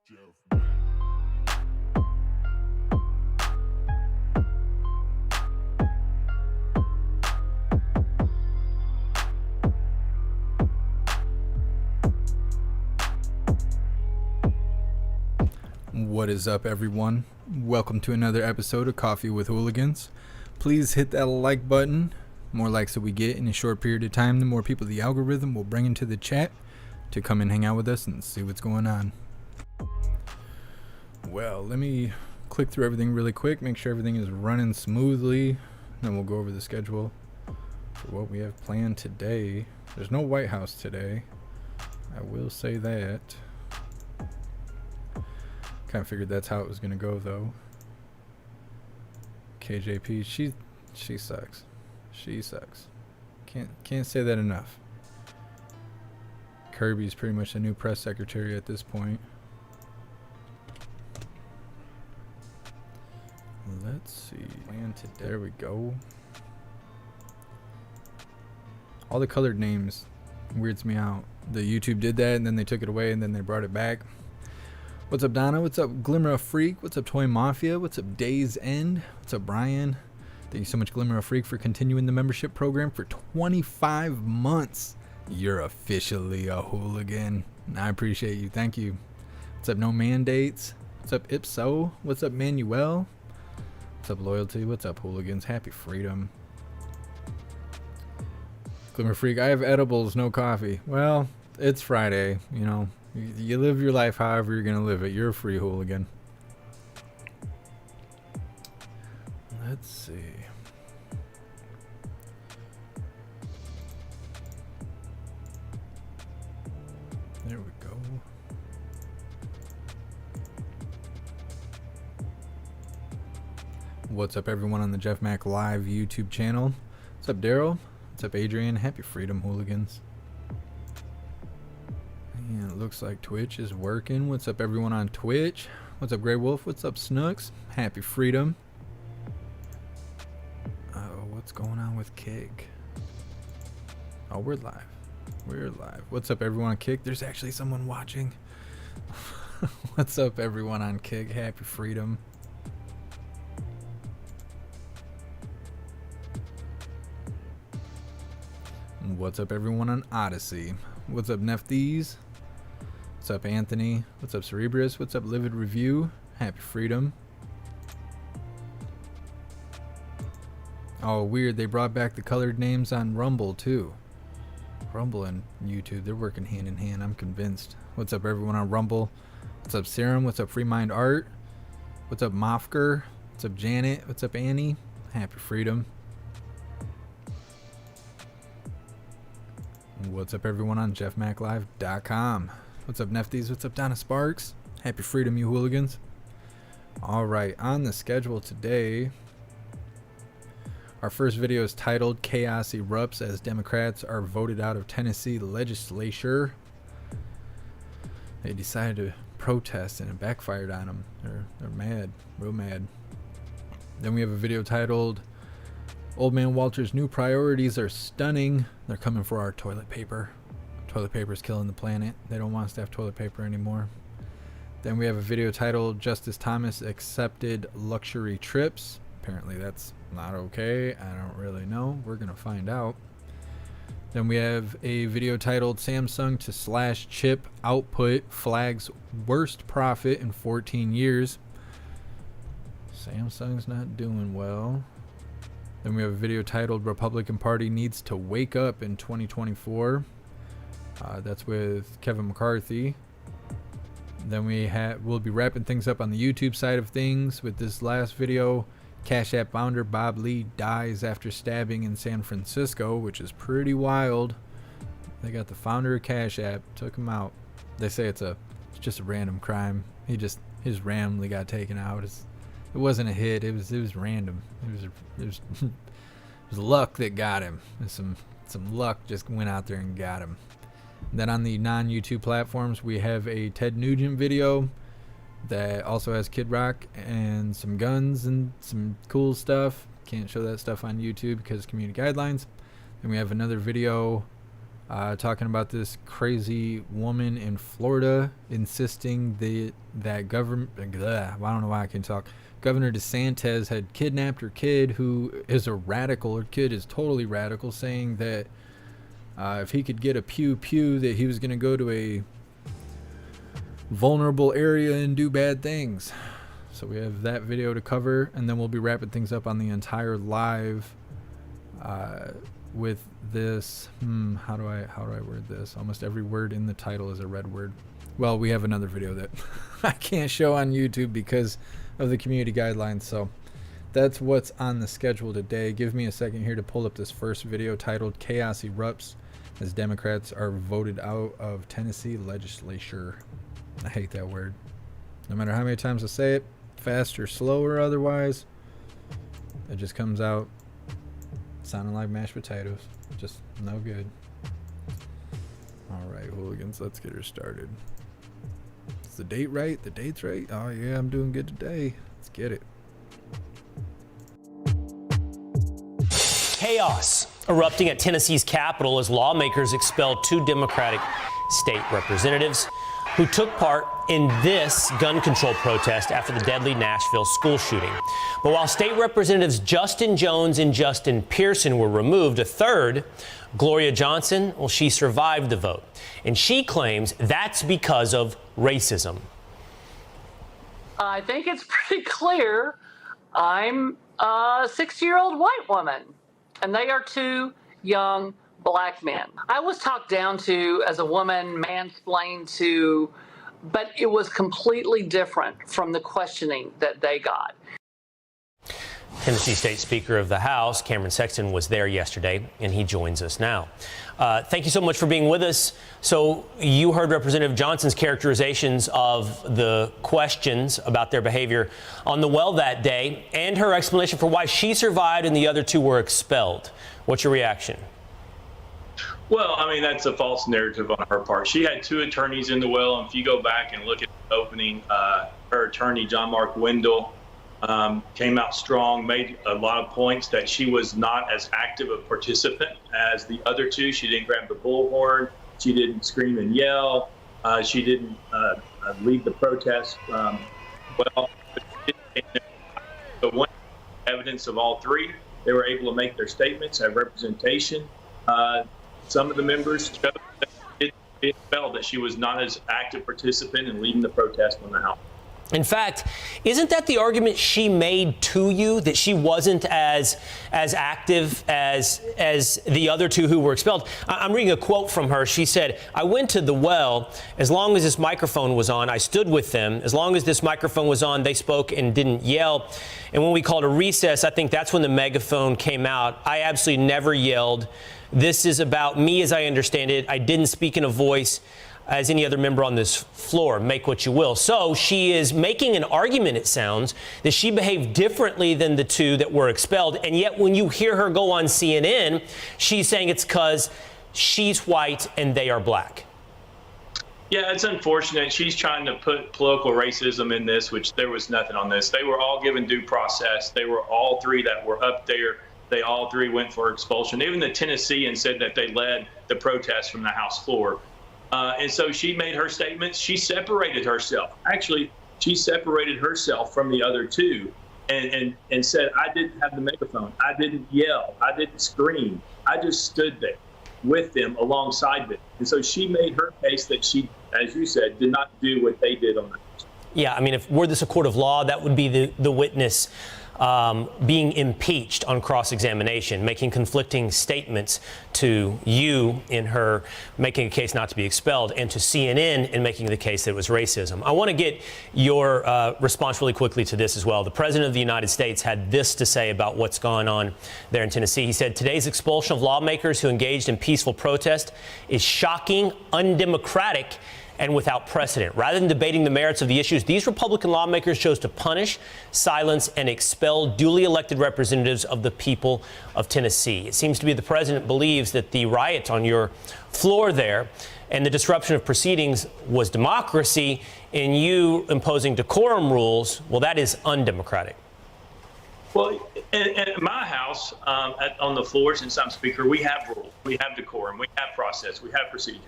JeffMAC. What is up, everyone? Welcome to another episode of Coffee with Hooligans. Please hit that like button. More likes that we get in a short period of time, the more people the algorithm will bring into the chat to come and hang out with us and see what's going on. Well, let me click through everything really quick, make sure everything is running smoothly, then we'll go over the schedule for what we have planned today. There's no White House today, I will say that. Kind of figured that's how it was going to go, though. KJP, she sucks. She sucks. Can't say that enough. Kirby's pretty much the new press secretary at this point. Let's see. There we go. All the colored names weirds me out. The YouTube did that, and then they took it away, and then they brought it back. What's up, Donna? What's up, Glimmer of Freak? What's up, Toy Mafia? What's up, Days End? What's up, Brian? Thank you so much, Glimmer of Freak, for continuing the membership program for 25 months. You're officially a hooligan. I appreciate you. Thank you. What's up, No Mandates? What's up, Ipso? What's up, Manuel? What's up, Loyalty? What's up, Hooligans? Happy freedom. Glimmer Freak, I have edibles, no coffee. Well, it's Friday, you know. You live your life however you're going to live it. You're a free hooligan. Let's see. There we go. What's up, everyone on the JeffMAC Live YouTube channel? What's up, Daryl? What's up, Adrian? Happy freedom, hooligans. Yeah, it looks like Twitch is working. What's up, everyone on Twitch? What's up, Grey Wolf? What's up, Snooks? Happy freedom. What's going on with Kick? Oh, we're live. We're live. What's up, everyone on Kick? There's actually someone watching. What's up, everyone on Kick? Happy freedom. What's up, everyone on Odyssey? What's up, Nefties? What's up, Anthony? What's up, Cerebrus? What's up, Livid Review? Happy freedom. Oh, weird. They brought back the colored names on Rumble, too. Rumble and YouTube, they're working hand in hand. I'm convinced. What's up, everyone on Rumble? What's up, Serum? What's up, Free Mind Art? What's up, Mofker? What's up, Janet? What's up, Annie? Happy freedom. What's up, everyone on JeffMacLive.com? What's up, Nefties? What's up, Donna Sparks? Happy freedom, you hooligans. Alright, on the schedule today, our first video is titled Chaos Erupts as Democrats Are Voted Out of Tennessee Legislature. They decided to protest and it backfired on them. They're mad, real mad. Then we have a video titled Old Man Walter's New Priorities Are Stunning. They're coming for our toilet paper. Toilet paper is killing the planet. They don't want us to have toilet paper anymore. Then we have a video titled Justice Thomas Accepted Luxury Trips. Apparently that's not okay. I don't really know. We're going to find out. Then we have a video titled Samsung to slash chip output flags worst profit in 14 years. Samsung's not doing well. Then we have a video titled Republican Party Needs to Wake Up in 2024. That's with Kevin McCarthy. Then we'll be wrapping things up on the YouTube side of things with this last video. Cash App founder Bob Lee dies after stabbing in San Francisco, which is pretty wild. They got the founder of Cash App, took him out. They say it's just a random crime. His randomly got taken out. It wasn't a hit. It was random. It was luck that got him. Some luck just went out there and got him. Then on the non-YouTube platforms, we have a Ted Nugent video that also has Kid Rock and some guns and some cool stuff. Can't show that stuff on YouTube because of community guidelines. Then we have another video talking about this crazy woman in Florida insisting that government, I don't know why I can talk. Governor DeSantis had kidnapped her kid, who is a radical. Her kid is totally radical, saying that if he could get a pew, that he was going to go to a vulnerable area and do bad things. So we have that video to cover, and then we'll be wrapping things up on the entire live with this. How do I word this? Almost every word in the title is a red word. Well, we have another video that I can't show on YouTube because of the community guidelines. So that's what's on the schedule today. Give me a second here to pull up this first video titled "Chaos Erupts as Democrats Are Voted Out of Tennessee Legislature." I hate that word. No matter how many times I say it, fast or slow or otherwise, it just comes out sounding like mashed potatoes. Just no good. All right, hooligans, let's get her started. Is the date right? The date's right? Oh yeah, I'm doing good today. Let's get it. Chaos erupting at Tennessee's Capitol as lawmakers expelled 2 Democratic state representatives who took part in this gun control protest after the deadly Nashville school shooting. But while state representatives Justin Jones and Justin Pearson were removed, a third, Gloria Johnson, well, she survived the vote. And she claims that's because of racism. I think it's pretty clear I'm a 60-year-old white woman, and they are 2 young black men. I was talked down to as a woman, mansplained to, but it was completely different from the questioning that they got. Tennessee State Speaker of the House, Cameron Sexton, was there yesterday, and he joins us now. Thank you so much for being with us. So you heard Representative Johnson's characterizations of the questions about their behavior on the well that day and her explanation for why she survived and the other 2 were expelled. What's your reaction? Well, I mean, that's a false narrative on her part. She had 2 attorneys in the well, and if you go back and look at the opening, her attorney, John Mark Wendell, came out strong, made a lot of points that she was not as active a participant as the other 2. She didn't grab the bullhorn. She didn't scream and yell. She didn't lead the protest. But one evidence of all 3, they were able to make their statements, have representation. Some of the members it felt that she was not as active participant in leading the protest on the House. In fact, isn't that the argument she made to you, that she wasn't as active as the other 2 who were expelled? I'm reading a quote from her. She said, "I went to the well. As long as this microphone was on, I stood with them. As long as this microphone was on, they spoke and didn't yell. And when we called a recess, I think that's when the megaphone came out. I absolutely never yelled. This is about me as I understand it. I didn't speak in a voice as any other member on this floor. Make what you will." So she is making an argument, it sounds, that she behaved differently than the 2 that were expelled. And yet when you hear her go on CNN, she's saying it's because she's white and they are black. Yeah, it's unfortunate. She's trying to put political racism in this, which there was nothing on this. They were all given due process. They were all 3 that were up there. They all 3 went for expulsion. Even the Tennesseans said that they led the protest from the House floor. And so she made her statements. She separated herself. Actually, she separated herself from the other 2 and said, "I didn't have the megaphone. I didn't yell. I didn't scream. I just stood there with them alongside them." And so she made her case that she, as you said, did not do what they did on the House. Yeah, I mean, if were this a court of law, that would be the witness being impeached on cross-examination, making conflicting statements to you in her making a case not to be expelled, and to CNN in making the case that it was racism. I want to get your response really quickly to this as well. The President of the United States had this to say about what's gone on there in Tennessee. He said, "Today's expulsion of lawmakers who engaged in peaceful protest is shocking, undemocratic, and without precedent. Rather than debating the merits of the issues, these Republican lawmakers chose to punish, silence, and expel duly elected representatives of the people of Tennessee." It seems to be the president believes that the riot on your floor there and the disruption of proceedings was democracy, and you imposing decorum rules, well, that is undemocratic. Well, at my house, on the floor, since I'm speaker, we have rules, we have decorum, we have process, we have procedures.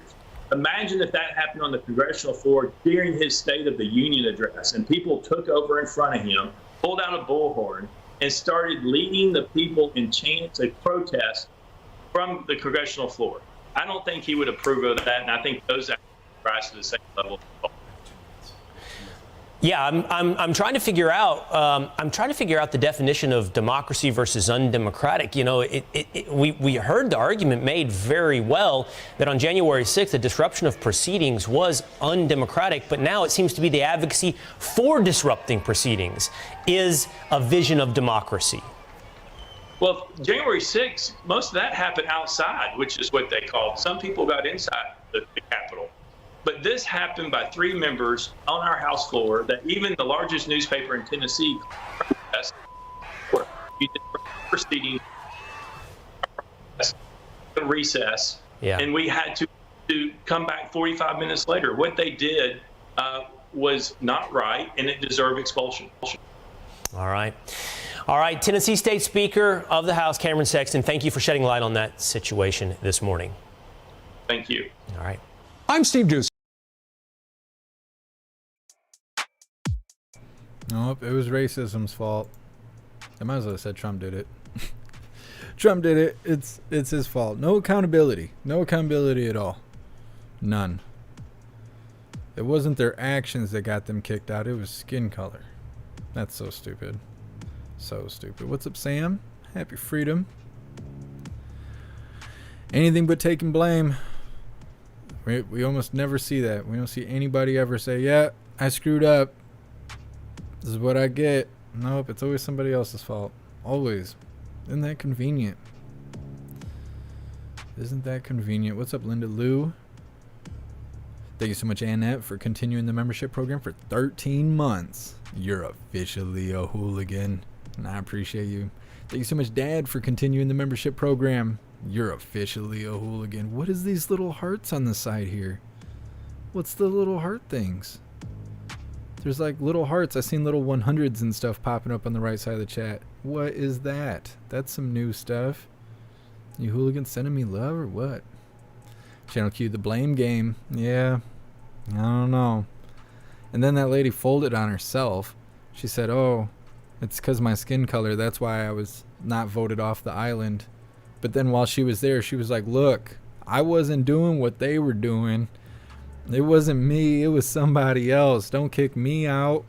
Imagine if that happened on the congressional floor during his State of the Union address and people took over in front of him, pulled out a bullhorn, and started leading the people in chants of protest from the congressional floor. I don't think he would approve of that, and I think those actions rise to the same level. Yeah, I'm trying to figure out. I'm trying to figure out the definition of democracy versus undemocratic. You know, we heard the argument made very well that on January 6th, the disruption of proceedings was undemocratic. But now it seems to be the advocacy for disrupting proceedings is a vision of democracy. Well, January 6th, most of that happened outside, which is what they called. Some people got inside the Capitol. But this happened by 3 members on our House floor that even the largest newspaper in Tennessee proceedings recess, and we had to come back 45 minutes later. What they did was not right, and it deserved expulsion. All right. All right. Tennessee State Speaker of the House, Cameron Sexton, thank you for shedding light on that situation this morning. Thank you. All right. I'm Steve Doocy. Nope, it was racism's fault. I might as well have said Trump did it. Trump did it. It's his fault. No accountability. No accountability at all. None. It wasn't their actions that got them kicked out. It was skin color. That's so stupid. So stupid. What's up, Sam? Happy freedom. Anything but taking blame. We almost never see that. We don't see anybody ever say, yeah, I screwed up. This is what I get. Nope, it's always somebody else's fault. Always. Isn't that convenient? Isn't that convenient? What's up, Linda Lou? Thank you so much, Annette, for continuing the membership program for 13 months. You're officially a hooligan, and I appreciate you. Thank you so much, Dad, for continuing the membership program. You're officially a hooligan. What is these little hearts on the side here? What's the little heart things? There's like little hearts. I've seen little 100s and stuff popping up on the right side of the chat. What is that? That's some new stuff. You hooligans sending me love or what? Channel Q, the blame game. Yeah, I don't know. And then that lady folded on herself. She said, oh, it's because my skin color. That's why I was not voted off the island. But then while she was there, she was like, look, I wasn't doing what they were doing. It wasn't me. It was somebody else. Don't kick me out.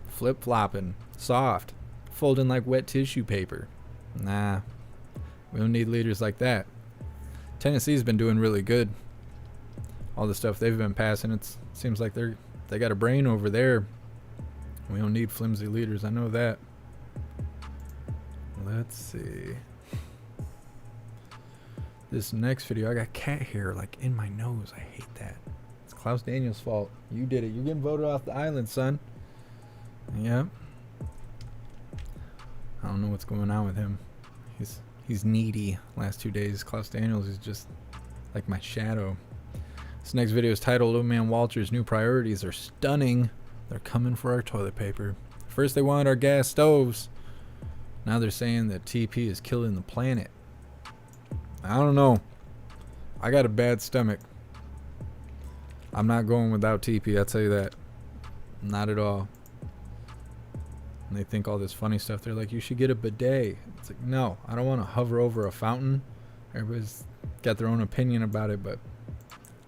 Flip-flopping. Soft. Folding like wet tissue paper. Nah. We don't need leaders like that. Tennessee's been doing really good. All the stuff they've been passing, it seems like they got a brain over there. We don't need flimsy leaders. I know that. Let's see. This next video, I got cat hair like in my nose. I hate that. It's Klaus Daniels' fault. You did it. You're getting voted off the island, son. Yep. I don't know what's going on with him. He's needy. Last 2 days, Klaus Daniels is just like my shadow. This next video is titled, Old Man Walter's new priorities are stunning. They're coming for our toilet paper. First they wanted our gas stoves. Now they're saying that TP is killing the planet. I don't know. I got a bad stomach. I'm not going without TP, I'll tell you that. Not at all. And they think all this funny stuff. They're like, you should get a bidet. It's like, no, I don't want to hover over a fountain. Everybody's got their own opinion about it, but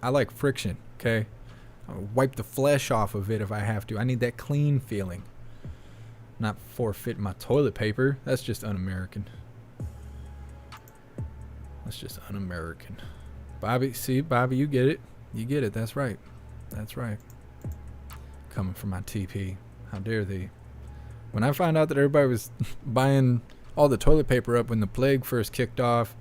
I like friction, okay? I'll wipe the flesh off of it if I have to. I need that clean feeling. Not forfeit my toilet paper. That's just un-American. That's just un-American. Bobby, see, Bobby, you get it. You get it. That's right. That's right. Coming from my TP. How dare they? When I found out that everybody was buying all the toilet paper up when the plague first kicked off,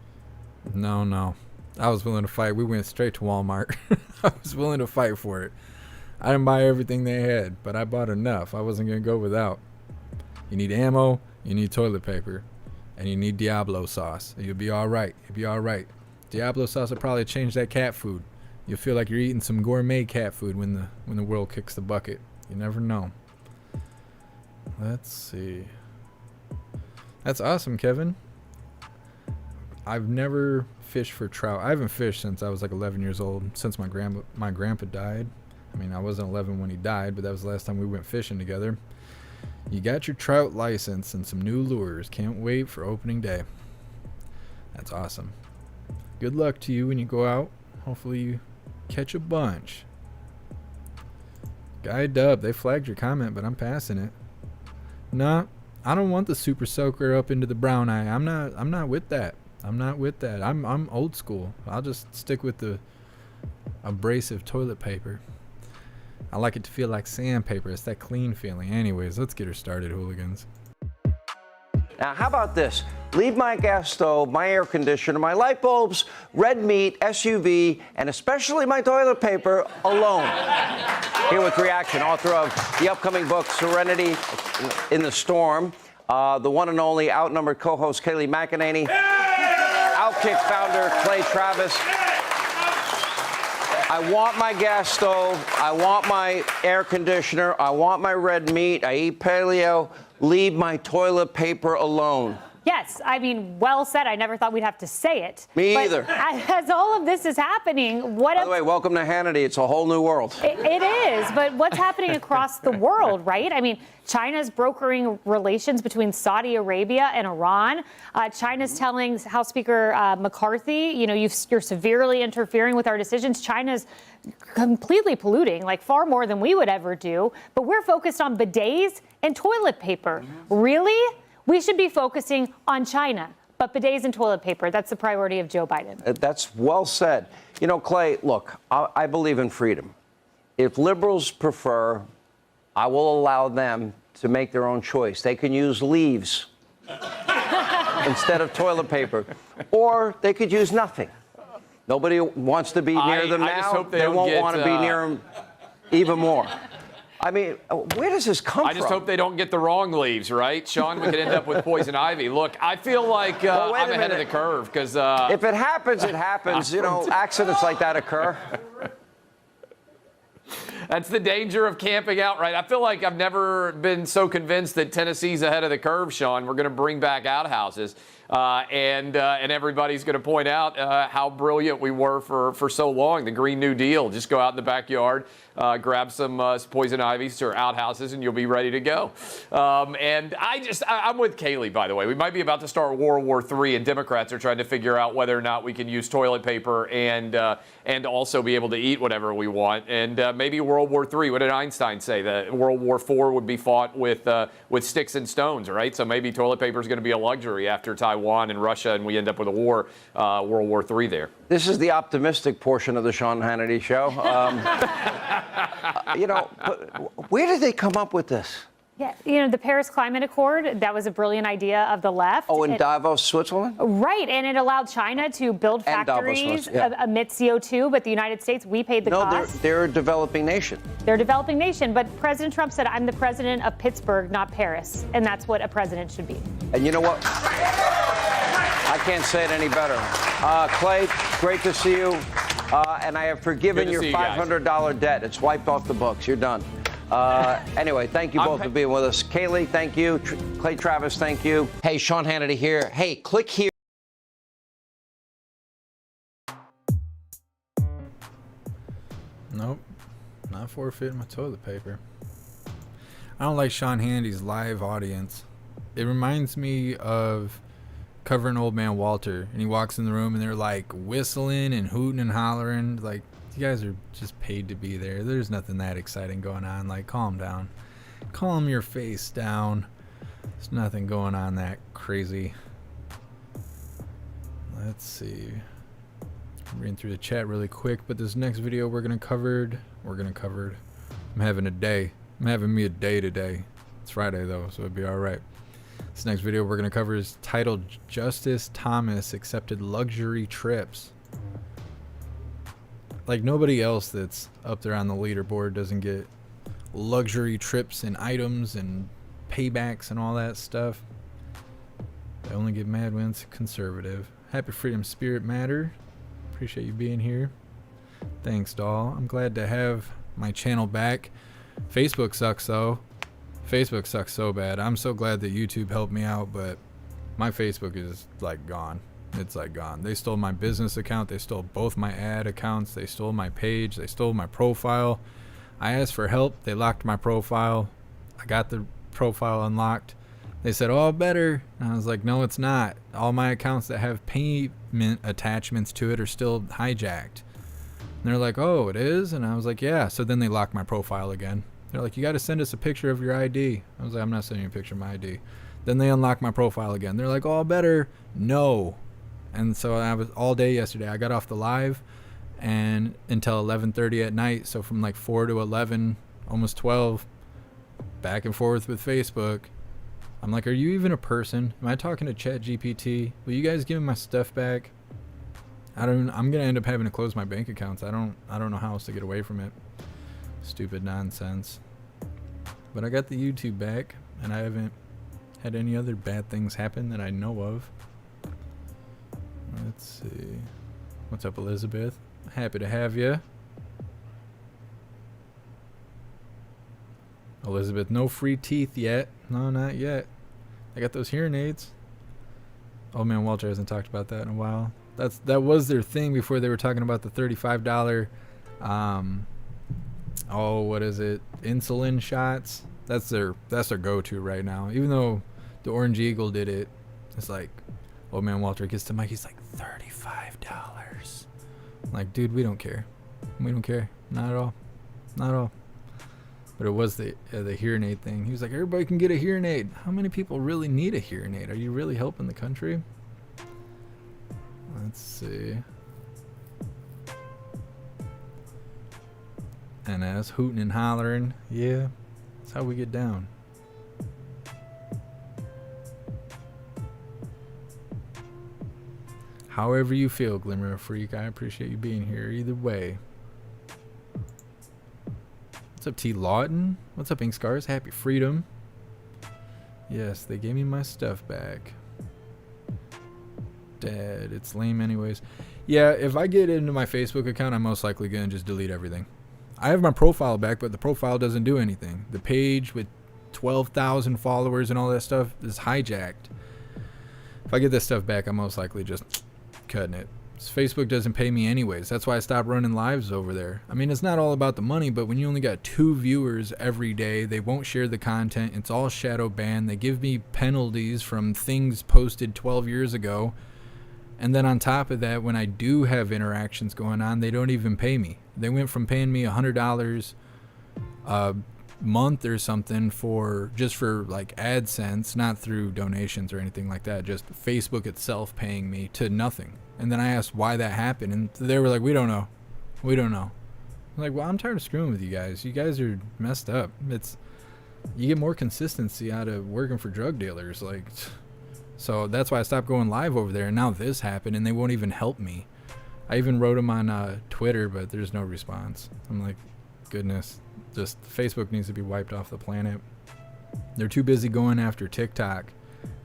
no. I was willing to fight. We went straight to Walmart. I was willing to fight for it. I didn't buy everything they had, but I bought enough. I wasn't going to go without. You need ammo, you need toilet paper, and you need Diablo sauce. You'll be all right. You'll be all right. Diablo sauce will probably change that cat food. You'll feel like you're eating some gourmet cat food when the world kicks the bucket. You never know. Let's see. That's awesome, Kevin. I've never fished for trout. I haven't fished since I was like 11 years old, since my grandpa died. I mean, I wasn't 11 when he died, but that was the last time we went fishing together. You got your trout license and some new lures. Can't wait for opening day. That's awesome. Good luck to you when you go out. Hopefully you catch a bunch. Guy Dub, they flagged your comment, but I'm passing it. Nah, I don't want the super soaker up into the brown eye. I'm not with that. I'm old school. I'll just stick with the abrasive toilet paper. I like it to feel like sandpaper. It's that clean feeling. Anyways, let's get her started, hooligans. Now, how about this? Leave my gas stove, my air conditioner, my light bulbs, red meat, SUV, and especially my toilet paper alone. Here with reaction, author of the upcoming book, Serenity in the Storm, the one and only outnumbered co-host Kayleigh McEnany, Outkick founder Clay Travis. I want my gas stove. I want my air conditioner. I want my red meat. I eat paleo. Leave my toilet paper alone. Yes, I mean, well said. I never thought we'd have to say it. Me but either. As all of this is happening, what? By the way, welcome to Hannity. It's a whole new world. It is, but what's happening across the world, right? I mean, China's brokering relations between Saudi Arabia and Iran. China's telling House Speaker McCarthy, you know, you're severely interfering with our decisions. China's completely polluting, like far more than we would ever do. But we're focused on bidets and toilet paper. Really? We should be focusing on China, but bidets and toilet paper, that's the priority of Joe Biden. That's well said. You know, Clay, look, I believe in freedom. If liberals prefer, I will allow them to make their own choice. They can use leaves instead of toilet paper, or they could use nothing. Nobody wants to be near them I just now. hope They won't want to be near them even more. I mean, where does this come from? I just hope they don't get the wrong leaves, right? Sean, we could end up with poison ivy. Look, I feel like I'm ahead of the curve because... if it happens, it happens. You know, accidents like that occur. That's the danger of camping out, right? I feel like I've never been so convinced that Tennessee's ahead of the curve, Sean. We're going to bring back outhouses. And everybody's going to point out how brilliant we were for so long. The Green New Deal. Just go out in the backyard, grab some poison ivies or outhouses, and you'll be ready to go. And I'm with Kayleigh, by the way. We might be about to start World War III, and Democrats are trying to figure out whether or not we can use toilet paper and also be able to eat whatever we want. And maybe World War III. What did Einstein say? That World War IV would be fought with sticks and stones, right? So maybe toilet paper is going to be a luxury after Taiwan and Russia, and we end up with a war, World War III there. This is the optimistic portion of the Sean Hannity show. You know, where did they come up with this? Yeah, you know, the Paris Climate Accord, that was a brilliant idea of the left. Oh, in Davos, Switzerland? Right, and it allowed China to build factories emit CO2, but the United States, we paid the cost. No, they're a developing nation. They're a developing nation, but President Trump said, I'm the president of Pittsburgh, not Paris, and that's what a president should be. And you know what? I can't say it any better. Clay, great to see you. And I have forgiven your $500 debt. It's wiped off the books. You're done. Anyway, thank you both for being with us. Kayleigh, thank you. Clay Travis, thank you. Hey, Sean Hannity here. Hey, click here. Nope, not forfeiting my toilet paper. I don't like Sean Hannity's live audience. It reminds me of covering Old Man Walter, and he walks in the room and they're like whistling and hooting and hollering. Like, you guys are just paid to be there. There's nothing that exciting going on. Like, calm down. Calm your face down. There's nothing going on that crazy. Let's see. I'm reading through the chat really quick, but this next video we're gonna cover. I'm having a day. I'm having me a day today. It's Friday though, so it'll be all right. This next video we're gonna cover is titled "Justice Thomas Accepted Luxury Trips." Like, nobody else that's up there on the leaderboard doesn't get luxury trips and items and paybacks and all that stuff. They only get mad when it's conservative. Happy Freedom Spirit Matter. Appreciate you being here. Thanks, doll. I'm glad to have my channel back. Facebook sucks though. Facebook sucks so bad. I'm so glad that YouTube helped me out, but My Facebook is like gone. It's like gone. They stole my business account. They stole both my ad accounts. They stole my page. They stole my profile. I asked for help. They locked my profile. I got the profile unlocked. They said, oh, better. And I was like, no, it's not. All my accounts that have payment attachments to it are still hijacked. And they're like, oh, it is? And I was like, yeah. So then they locked my profile again. They're like, you got to send us a picture of your ID. I was like, I'm not sending you a picture of my ID. Then they unlocked my profile again. They're like, oh, better. No. And so I was all day yesterday. I got off the live and until 11:30 at night. So from like 4 to 11, almost 12, back and forth with Facebook. I'm like, are you even a person? Am I talking to ChatGPT? Will you guys give me my stuff back? I'm gonna end up having to close my bank accounts. I don't know how else to get away from it. Stupid nonsense. But I got the YouTube back, and I haven't had any other bad things happen that I know of. Let's see. What's up, Elizabeth? Happy to have you. Elizabeth, no free teeth yet. No, not yet. I got those hearing aids. Old Man Walter hasn't talked about that in a while. That was their thing before. They were talking about the $35 what is it? Insulin shots. That's their go-to right now. Even though the Orange Eagle did it, it's like Old Man Walter gets to Mike, he's like $35. I'm like, dude, we don't care. We don't care. Not at all. Not at all. But it was the hearing aid thing. He was like, everybody can get a hearing aid. How many people really need a hearing aid? Are you really helping the country? Let's see. And as hooting and hollering, yeah, that's how we get down. However you feel, Glimmer of Freak, I appreciate you being here either way. What's up, T. Lawton? What's up, Ink Scars? Happy Freedom. Yes, they gave me my stuff back. Dad, it's lame anyways. Yeah, if I get into my Facebook account, I'm most likely going to just delete everything. I have my profile back, but the profile doesn't do anything. The page with 12,000 followers and all that stuff is hijacked. If I get this stuff back, I'm most likely just cutting it. Facebook doesn't pay me anyways. That's why I stopped running lives over there. I mean, it's not all about the money, but when you only got 2 viewers every day, they won't share the content. It's all shadow banned. They give me penalties from things posted 12 years ago. And then on top of that, when I do have interactions going on, they don't even pay me. They went from paying me $100 a month or something for like AdSense, not through donations or anything like that, just Facebook itself paying me, to nothing. And then I asked why that happened, and they were like, we don't know. We don't know. I'm like, well, I'm tired of screwing with you guys. You guys are messed up. You get more consistency out of working for drug dealers. Like, so that's why I stopped going live over there. And now this happened, and they won't even help me. I even wrote them on Twitter, but there's no response. I'm like, goodness, just Facebook needs to be wiped off the planet. They're too busy going after TikTok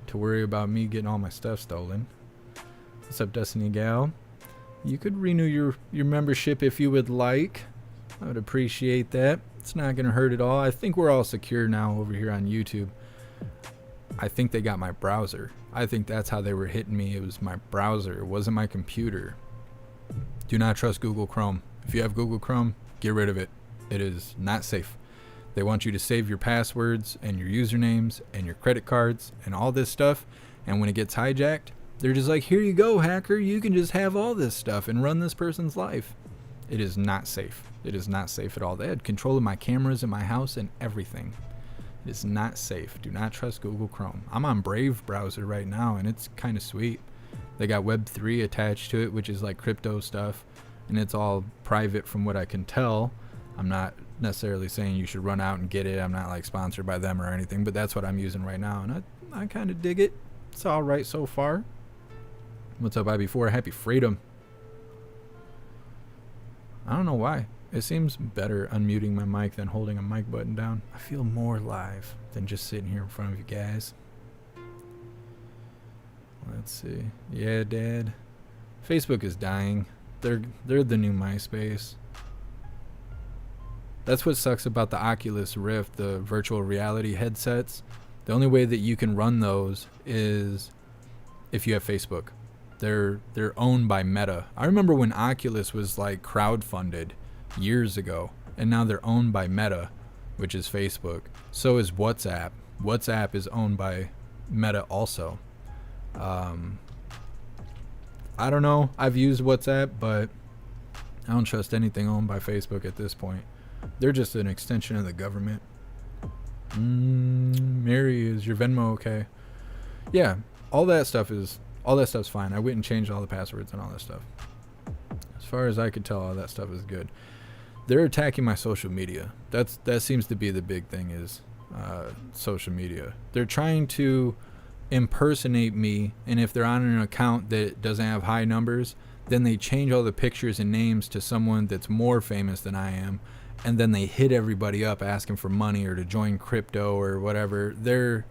to worry about me getting all my stuff stolen. What's up, Destiny Gal? You could renew your membership if you would like. I would appreciate that. It's not going to hurt at all. I think we're all secure now over here on YouTube. I think they got my browser. I think that's how they were hitting me. It was my browser. It wasn't my computer. Do not trust Google Chrome. If you have Google Chrome, get rid of it. It is not safe. They want you to save your passwords and your usernames and your credit cards and all this stuff. And when it gets hijacked, they're just like, here you go, hacker. You can just have all this stuff and run this person's life. It is not safe. It is not safe at all. They had control of my cameras in my house and everything. It is not safe. Do not trust Google Chrome. I'm on Brave browser right now, and it's kind of sweet. They got Web3 attached to it, which is like crypto stuff, and it's all private from what I can tell. I'm not necessarily saying you should run out and get it. I'm not like sponsored by them or anything, but that's what I'm using right now, and I kind of dig it. It's all right so far. What's up, IB4? Happy Freedom. I don't know why. It seems better unmuting my mic than holding a mic button down. I feel more live than just sitting here in front of you guys. Let's see. Yeah, Dad. Facebook is dying. They're the new MySpace. That's what sucks about the Oculus Rift, the virtual reality headsets. The only way that you can run those is if you have Facebook. They're owned by Meta. I remember when Oculus was like crowdfunded years ago, and now they're owned by Meta, which is Facebook. So is WhatsApp. WhatsApp is owned by Meta also. I don't know. I've used WhatsApp, but I don't trust anything owned by Facebook at this point. They're just an extension of the government. Mary, is your Venmo okay? Yeah, all that stuff's fine. I went and changed all the passwords and all that stuff. As far as I could tell, all that stuff is good. They're attacking my social media. That seems to be the big thing, is social media. They're trying to impersonate me, and if they're on an account that doesn't have high numbers, then they change all the pictures and names to someone that's more famous than I am, and then they hit everybody up asking for money or to join crypto or whatever. They're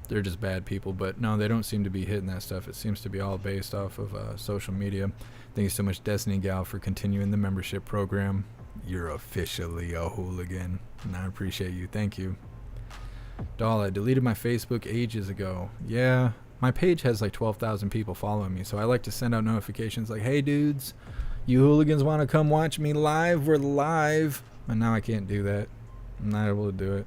just bad people. But no, they don't seem to be hitting that stuff. It seems to be all based off of social media. Thank you so much, Destiny Gal, for continuing the membership program. You're officially a hooligan, and I appreciate you. Thank you. Doll, I deleted my Facebook ages ago. Yeah, my page has like 12,000 people following me, so I like to send out notifications like, hey dudes, you hooligans want to come watch me live? We're live. And now I can't do that. I'm not able to do it.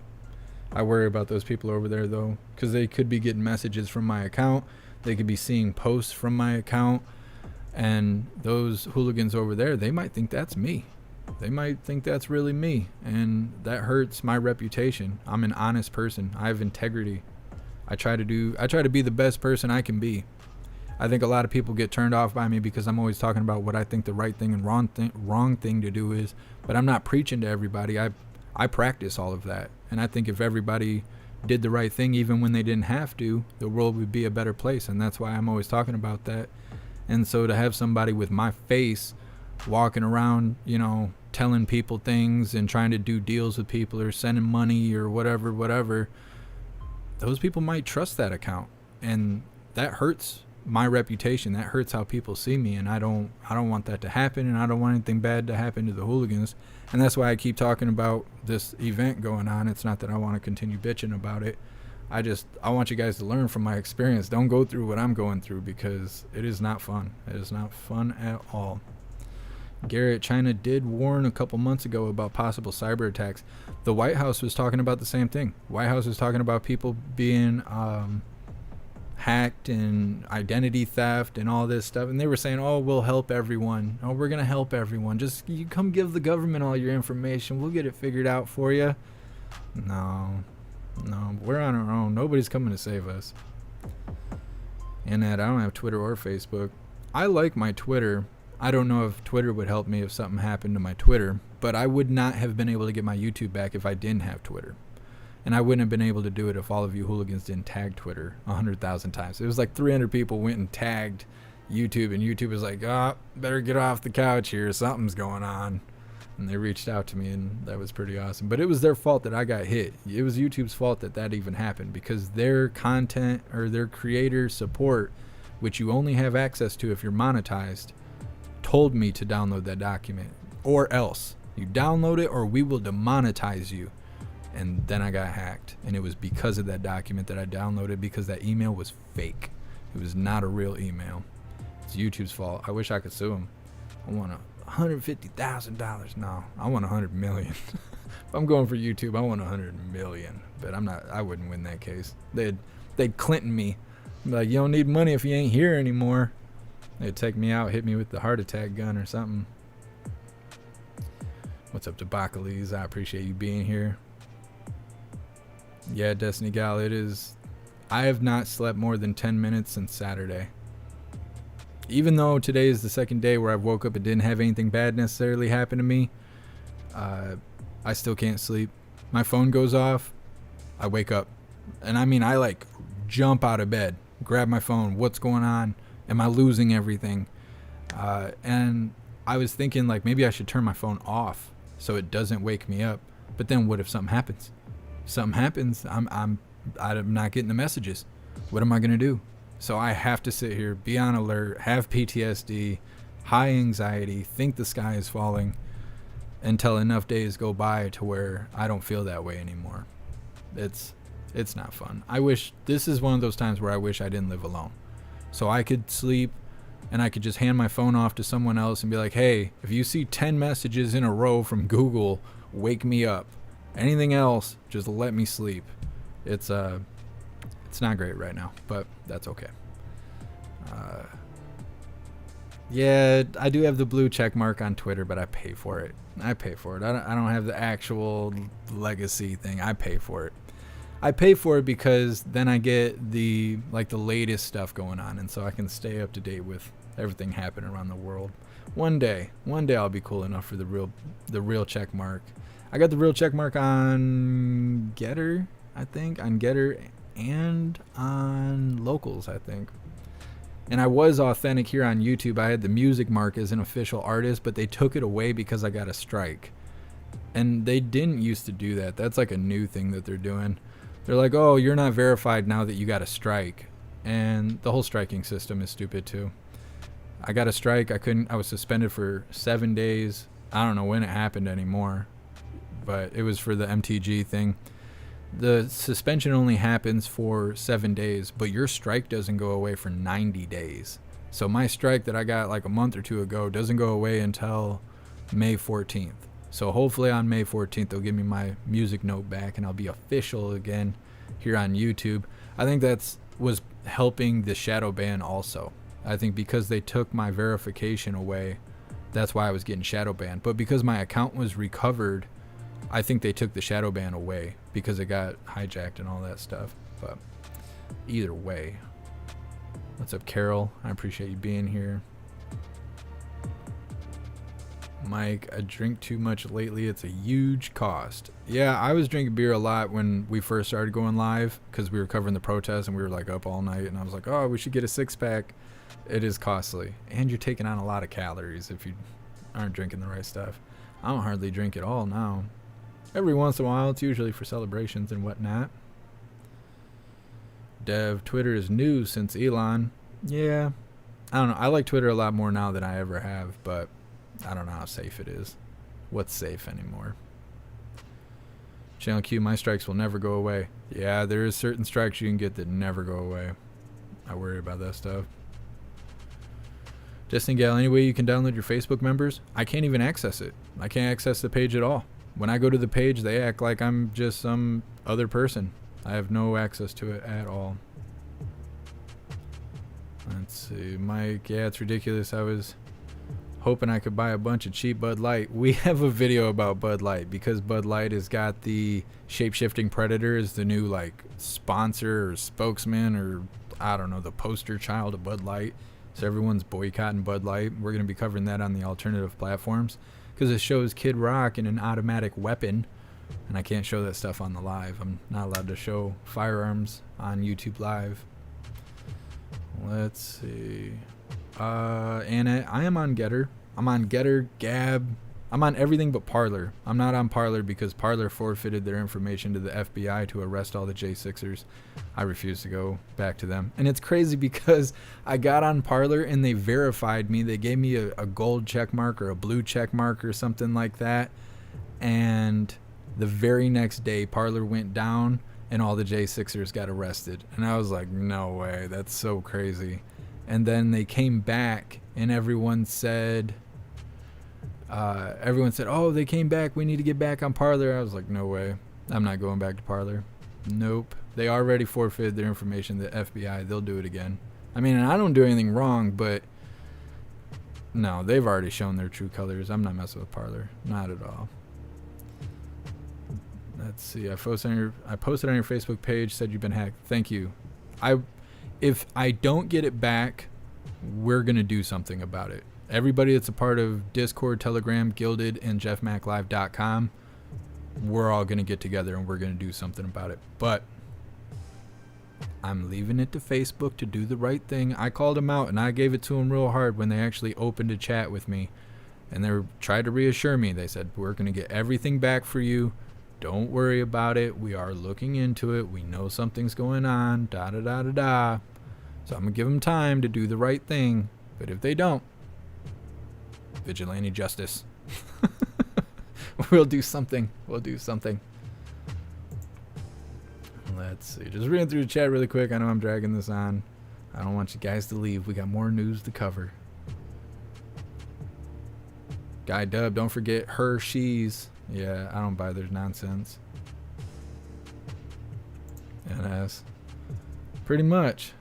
I worry about those people over there though, because they could be getting messages from my account. They could be seeing posts from my account, and those hooligans over there, they might think that's me. They might think that's really me, and that hurts my reputation. I'm an honest person. I have integrity. I try to be the best person I can be. I think a lot of people get turned off by me because I'm always talking about what I think the right thing and wrong thing to do is, but I'm not preaching to everybody. I practice all of that, and I think if everybody did the right thing even when they didn't have to, the world would be a better place, and that's why I'm always talking about that. And so to have somebody with my face walking around, telling people things and trying to do deals with people or sending money or whatever, those people might trust that account, and that hurts my reputation. That hurts how people see me, and I don't want that to happen, and I don't want anything bad to happen to the hooligans. And that's why I keep talking about this event going on. It's not that I want to continue bitching about it. I want you guys to learn from my experience. Don't go through what I'm going through, because it is not fun. It is not fun at all. Garrett, China did warn a couple months ago about possible cyber attacks. The White House was talking about the same thing. White House was talking about people being hacked and identity theft and all this stuff, and they were saying, oh, we'll help everyone. Oh, we're gonna help everyone. Just you come give the government all your information. We'll get it figured out for you. No, we're on our own. Nobody's coming to save us. And that I don't have Twitter or Facebook. I like my Twitter. I don't know if Twitter would help me if something happened to my Twitter, but I would not have been able to get my YouTube back if I didn't have Twitter. And I wouldn't have been able to do it if all of you hooligans didn't tag Twitter 100,000 times. It was like 300 people went and tagged YouTube, and YouTube was like, better get off the couch here. Something's going on. And they reached out to me, and that was pretty awesome. But it was their fault that I got hit. It was YouTube's fault that even happened, because their content or their creator support, which you only have access to if you're monetized, told me to download that document, or else you download it or we will demonetize you. And then I got hacked, and it was because of that document that I downloaded, because that email was fake. It was not a real email. It's YouTube's fault. I wish I could sue them. I want $150,000. No, I want $100 million. If I'm going for YouTube, I want $100 million. But I wouldn't win that case. They'd Clinton me. Be like, you don't need money if you ain't here anymore. They'd take me out, hit me with the heart attack gun or something. What's up, Debacles? I appreciate you being here. Yeah, Destiny Gal, it is. I have not slept more than 10 minutes since Saturday. Even though today is the second day where I've woke up and didn't have anything bad necessarily happen to me, I still can't sleep. My phone goes off, I wake up. And I mean, I like jump out of bed, grab my phone. What's going on? Am I losing everything? And I was thinking like maybe I should turn my phone off so it doesn't wake me up. But then what if something happens? Something happens, I'm not getting the messages. What am I gonna do? So I have to sit here, be on alert, have PTSD, high anxiety, think the sky is falling, until enough days go by to where I don't feel that way anymore. It's not fun. This is one of those times where I wish I didn't live alone. So I could sleep and I could just hand my phone off to someone else and be like, hey, if you see 10 messages in a row from Google, wake me up. Anything else, just let me sleep. It's not great right now, but that's okay. Yeah, I do have the blue check mark on Twitter, but I pay for it. I don't have the actual legacy thing. I pay for it. I pay for it because then I get the latest stuff going on, and so I can stay up to date with everything happening around the world. One day I'll be cool enough for the real check mark. I got the real check mark on Getter, I think, on Getter and on Locals, I think. And I was authentic here on YouTube. I had the music mark as an official artist, but they took it away because I got a strike. And they didn't used to do that. That's like a new thing that they're doing. They're like, oh, you're not verified now that you got a strike. And the whole striking system is stupid too. I got a strike. I was suspended for 7 days. I don't know when it happened anymore, but it was for the MTG thing. The suspension only happens for 7 days, but your strike doesn't go away for 90 days. So my strike that I got like a month or two ago doesn't go away until May 14th. So hopefully on May 14th, they'll give me my music note back and I'll be official again here on YouTube. I think was helping the shadow ban also. I think because they took my verification away, that's why I was getting shadow banned. But because my account was recovered, I think they took the shadow ban away because it got hijacked and all that stuff. But either way, what's up, Carol? I appreciate you being here. Mike, I drink too much lately. It's a huge cost. Yeah, I was drinking beer a lot when we first started going live because we were covering the protests and we were like up all night. And I was like, oh, we should get a 6-pack. It is costly. And you're taking on a lot of calories if you aren't drinking the right stuff. I don't hardly drink at all now. Every once in a while, it's usually for celebrations and whatnot. Dev, Twitter is new since Elon. Yeah, I don't know. I like Twitter a lot more now than I ever have, but I don't know how safe it is. What's safe anymore? Channel Q, my strikes will never go away. Yeah, there is certain strikes you can get that never go away. I worry about that stuff. Justin Gale, any way you can download your Facebook members? I can't even access it. I can't access the page at all. When I go to the page, they act like I'm just some other person. I have no access to it at all. Let's see. Mike, yeah, it's ridiculous. I was hoping I could buy a bunch of cheap Bud Light. We have a video about Bud Light because Bud Light has got the shape-shifting predator as the new like sponsor or spokesman, or I don't know, the poster child of Bud Light. So everyone's boycotting Bud Light. We're going to be covering that on the alternative platforms because it shows Kid Rock in an automatic weapon, and I can't show that stuff on the live. I'm not allowed to show firearms on YouTube Live. Let's see. Anna, I am on Getter. I'm on Getter, Gab. I'm on everything but Parler. I'm not on Parler because Parler forfeited their information to the FBI to arrest all the J6ers. I refuse to go back to them. And it's crazy because I got on Parler and they verified me. They gave me a gold check mark or a blue check mark or something like that. And the very next day, Parler went down and all the J6ers got arrested. And I was like, no way. That's so crazy. And then they came back and everyone said, oh, they came back. We need to get back on Parler. I was like, no way. I'm not going back to Parler. Nope. They already forfeited their information to the FBI. They'll do it again. I mean, and I don't do anything wrong, but no, they've already shown their true colors. I'm not messing with Parler. Not at all. Let's see. I posted on your Facebook page, said you've been hacked. Thank you. If I don't get it back, we're going to do something about it. Everybody that's a part of Discord, Telegram, Gilded, and JeffMacLive.com, we're all going to get together and we're going to do something about it. But I'm leaving it to Facebook to do the right thing. I called them out and I gave it to them real hard when they actually opened a chat with me. And they tried to reassure me. They said, we're going to get everything back for you. Don't worry about it. We are looking into it. We know something's going on. Da-da-da-da-da. So I'm going to give them time to do the right thing. But if they don't, vigilante justice. We'll do something. Let's see. Just reading through the chat really quick. I know I'm dragging this on. I don't want you guys to leave. We got more news to cover. Guy Dub, don't forget her, she's. Yeah, I don't buy their nonsense. NS. Pretty much.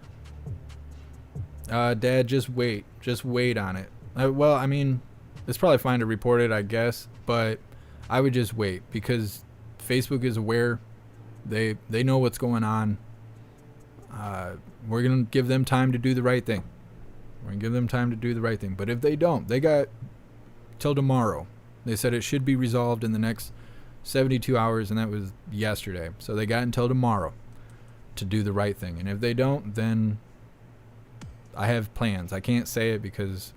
Dad, just wait. Just wait on it. Well, I mean, it's probably fine to report it, I guess, but I would just wait because Facebook is aware. They know what's going on. We're going to give them time to do the right thing. But if they don't, they got till tomorrow. They said it should be resolved in the next 72 hours, and that was yesterday. So they got until tomorrow to do the right thing. And if they don't, then I have plans. I can't say it because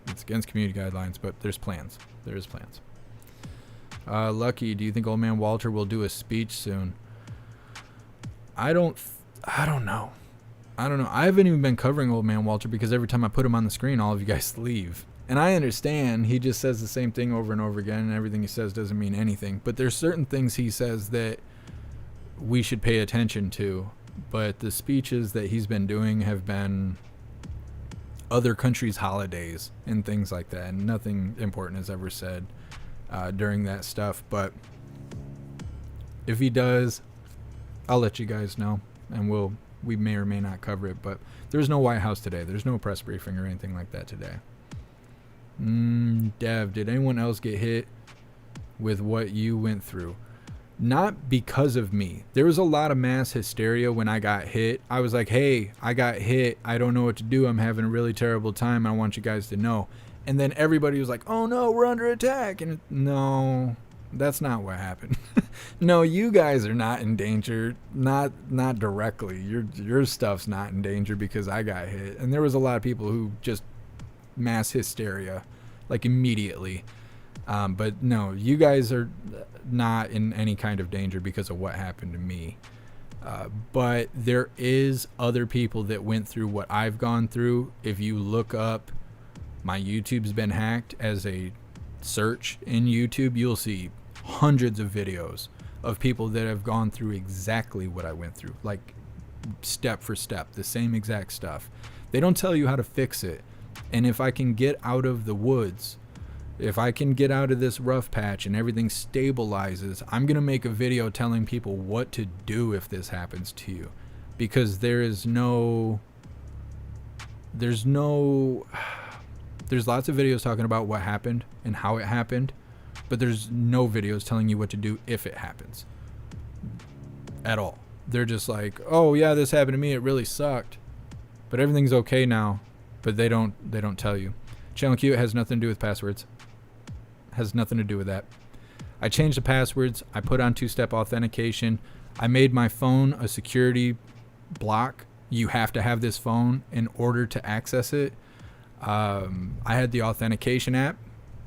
it's against community guidelines, but there's plans. There is plans. Lucky, do you think old man Walter will do a speech soon? I don't know. I haven't even been covering old man Walter because every time I put him on the screen, all of you guys leave. And I understand he just says the same thing over and over again, and everything he says doesn't mean anything. But there's certain things he says that we should pay attention to. But the speeches that he's been doing have been other countries' holidays and things like that. And nothing important is ever said during that stuff. But if he does, I'll let you guys know. And we may or may not cover it. But there's no White House today. There's no press briefing or anything like that today. Dev, did anyone else get hit with what you went through? Not because of me. There was a lot of mass hysteria when I got hit. I was like, hey, I got hit. I don't know what to do. I'm having a really terrible time. I want you guys to know. And then everybody was like, oh no, we're under attack. And no, that's not what happened. No, you guys are not in danger. Not directly. Your stuff's not in danger because I got hit. And there was a lot of people who just mass hysteria, like immediately. But no, you guys are not in any kind of danger because of what happened to me. But there is other people that went through what I've gone through. If you look up, my YouTube's been hacked as a search in YouTube, you'll see hundreds of videos of people that have gone through exactly what I went through, like step for step, the same exact stuff. They don't tell you how to fix it. And if I can get out of the woods, if I can get out of this rough patch and everything stabilizes, I'm going to make a video telling people what to do if this happens to you. Because there's lots of videos talking about what happened and how it happened, but there's no videos telling you what to do if it happens at all. They're just like, oh yeah, this happened to me, it really sucked, but everything's okay now. But they don't tell you. Channel Q has nothing to do with passwords. Has nothing to do with that. I changed the passwords. I put on two-step authentication. I made my phone a security block. You have to have this phone in order to access it. I had the authentication app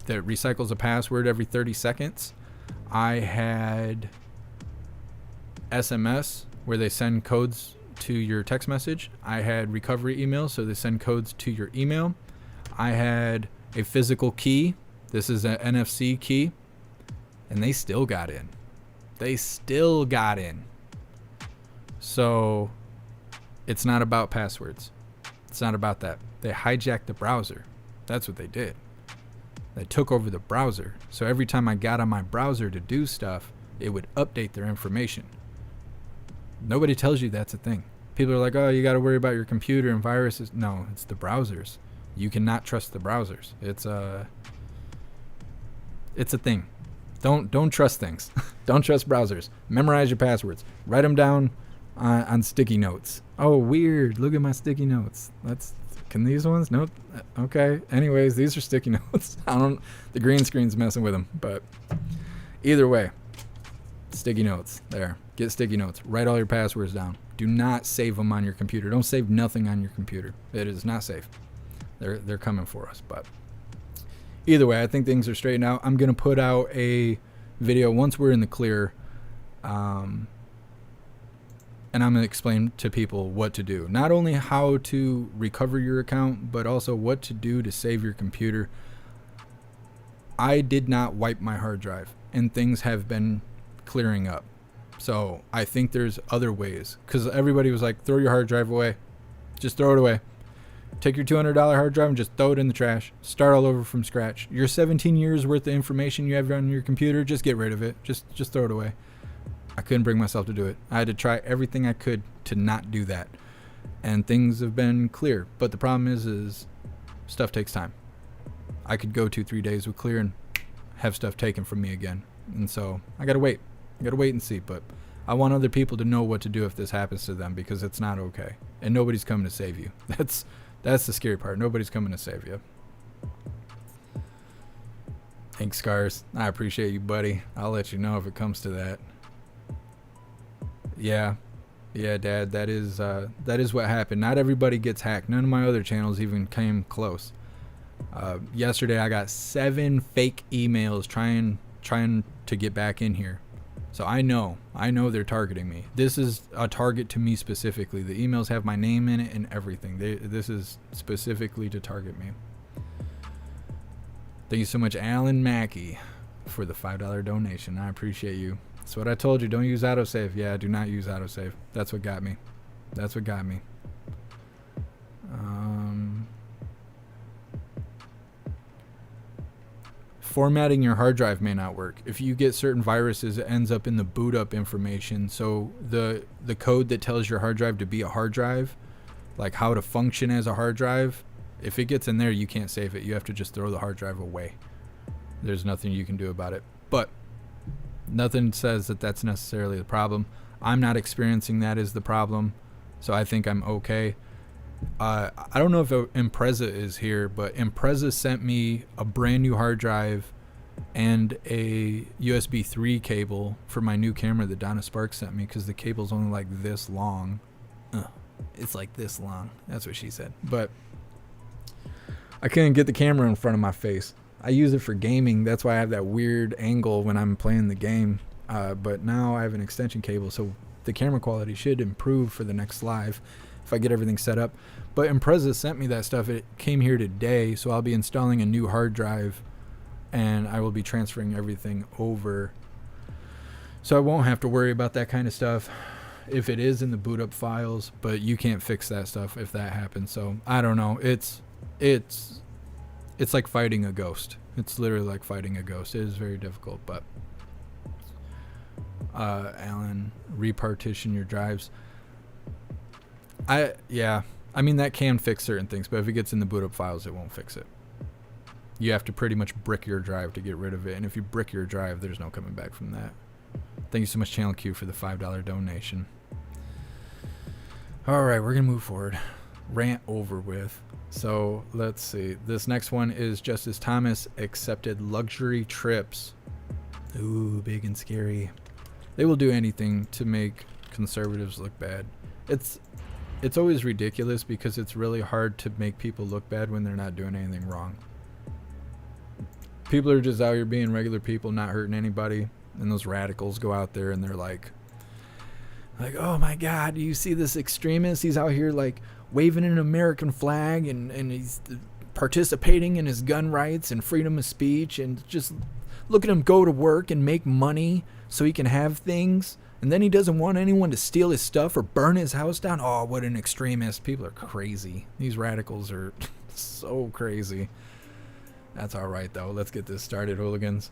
that recycles a password every 30 seconds. I had SMS where they send codes to your text message. I had recovery emails, so they send codes to your email. I had a physical key. This is an NFC key, and they still got in. So it's not about passwords. It's not about that. They hijacked the browser. That's what they did. They took over the browser. So every time I got on my browser to do stuff, it would update their information. Nobody tells you that's a thing. People are like, oh, you got to worry about your computer and viruses. No, it's the browsers. You cannot trust the browsers. It's a thing. Don't trust things. Don't trust browsers. Memorize your passwords. Write them down on sticky notes. Oh, weird. Look at my sticky notes. Can these ones? Nope. Okay. Anyways, these are sticky notes. The green screen's messing with them, but either way, sticky notes there. Get sticky notes. Write all your passwords down. Do not save them on your computer. Don't save nothing on your computer. It is not safe. They're coming for us. But either way, I think things are straightened out. I'm going to put out a video once we're in the clear. And I'm going to explain to people what to do. Not only how to recover your account, but also what to do to save your computer. I did not wipe my hard drive, and things have been clearing up. So I think there's other ways, because everybody was like, throw your hard drive away. Just throw it away. Take your $200 hard drive and just throw it in the trash. Start all over from scratch. Your 17 years worth of information you have on your computer, just get rid of it. Just throw it away. I couldn't bring myself to do it. I had to try everything I could to not do that. And things have been clear. But the problem is stuff takes time. I could go 2-3 days with clear and have stuff taken from me again. And so I got to wait. I got to wait and see. But I want other people to know what to do if this happens to them, because it's not okay. And nobody's coming to save you. That's the scary part. Nobody's coming to save you. Thanks, Scars. I appreciate you, buddy. I'll let you know if it comes to that. Yeah, Dad. That is what happened. Not everybody gets hacked. None of my other channels even came close. Yesterday, I got 7 fake emails trying to get back in here. So I know they're targeting me. This is a target to me specifically. The emails have my name in it and everything. This is specifically to target me. Thank you so much, Alan Mackey, for the $5 donation. I appreciate you. That's what I told you. Don't use autosave. Yeah, do not use autosave. That's what got me. That's what got me. Formatting your hard drive may not work. If you get certain viruses, it ends up in the boot up information. So the code that tells your hard drive to be a hard drive, like how to function as a hard drive, if it gets in there, you can't save it. You have to just throw the hard drive away. There's nothing you can do about it. But nothing says that that's necessarily the problem. I'm not experiencing that as the problem, so I think I'm okay. I don't know if Impreza is here, but Impreza sent me a brand new hard drive and a USB 3 cable for my new camera that Donna Sparks sent me, because the cable's only like this long. It's like this long. That's what she said. But I couldn't get the camera in front of my face. I use it for gaming. That's why I have that weird angle when I'm playing the game. But now I have an extension cable, so the camera quality should improve for the next live if I get everything set up. But Impreza sent me that stuff. It came here today, so I'll be installing a new hard drive and I will be transferring everything over. So I won't have to worry about that kind of stuff if it is in the boot up files, but you can't fix that stuff if that happens. So I don't know. It's like fighting a ghost. It's literally like fighting a ghost. It is very difficult, but Alan, repartition your drives. I mean, that can fix certain things, but if it gets in the boot up files, it won't fix it. You have to pretty much brick your drive to get rid of it, and if you brick your drive, there's no coming back from that. Thank you so much, Channel Q, for the $5 donation. All right, we're gonna move forward. Rant over with. So let's see. This next one is Justice Thomas accepted luxury trips. Ooh, big and scary. They will do anything to make conservatives look bad. It's always ridiculous because it's really hard to make people look bad when they're not doing anything wrong. People are just out here being regular people, not hurting anybody, and those radicals go out there and they're like, oh my God, do you see this extremist? He's out here like waving an American flag and he's participating in his gun rights and freedom of speech, and just look at him go to work and make money so he can have things. And then he doesn't want anyone to steal his stuff or burn his house down. Oh, what an extremist. People are crazy. These radicals are so crazy. That's all right, though. Let's get this started, hooligans.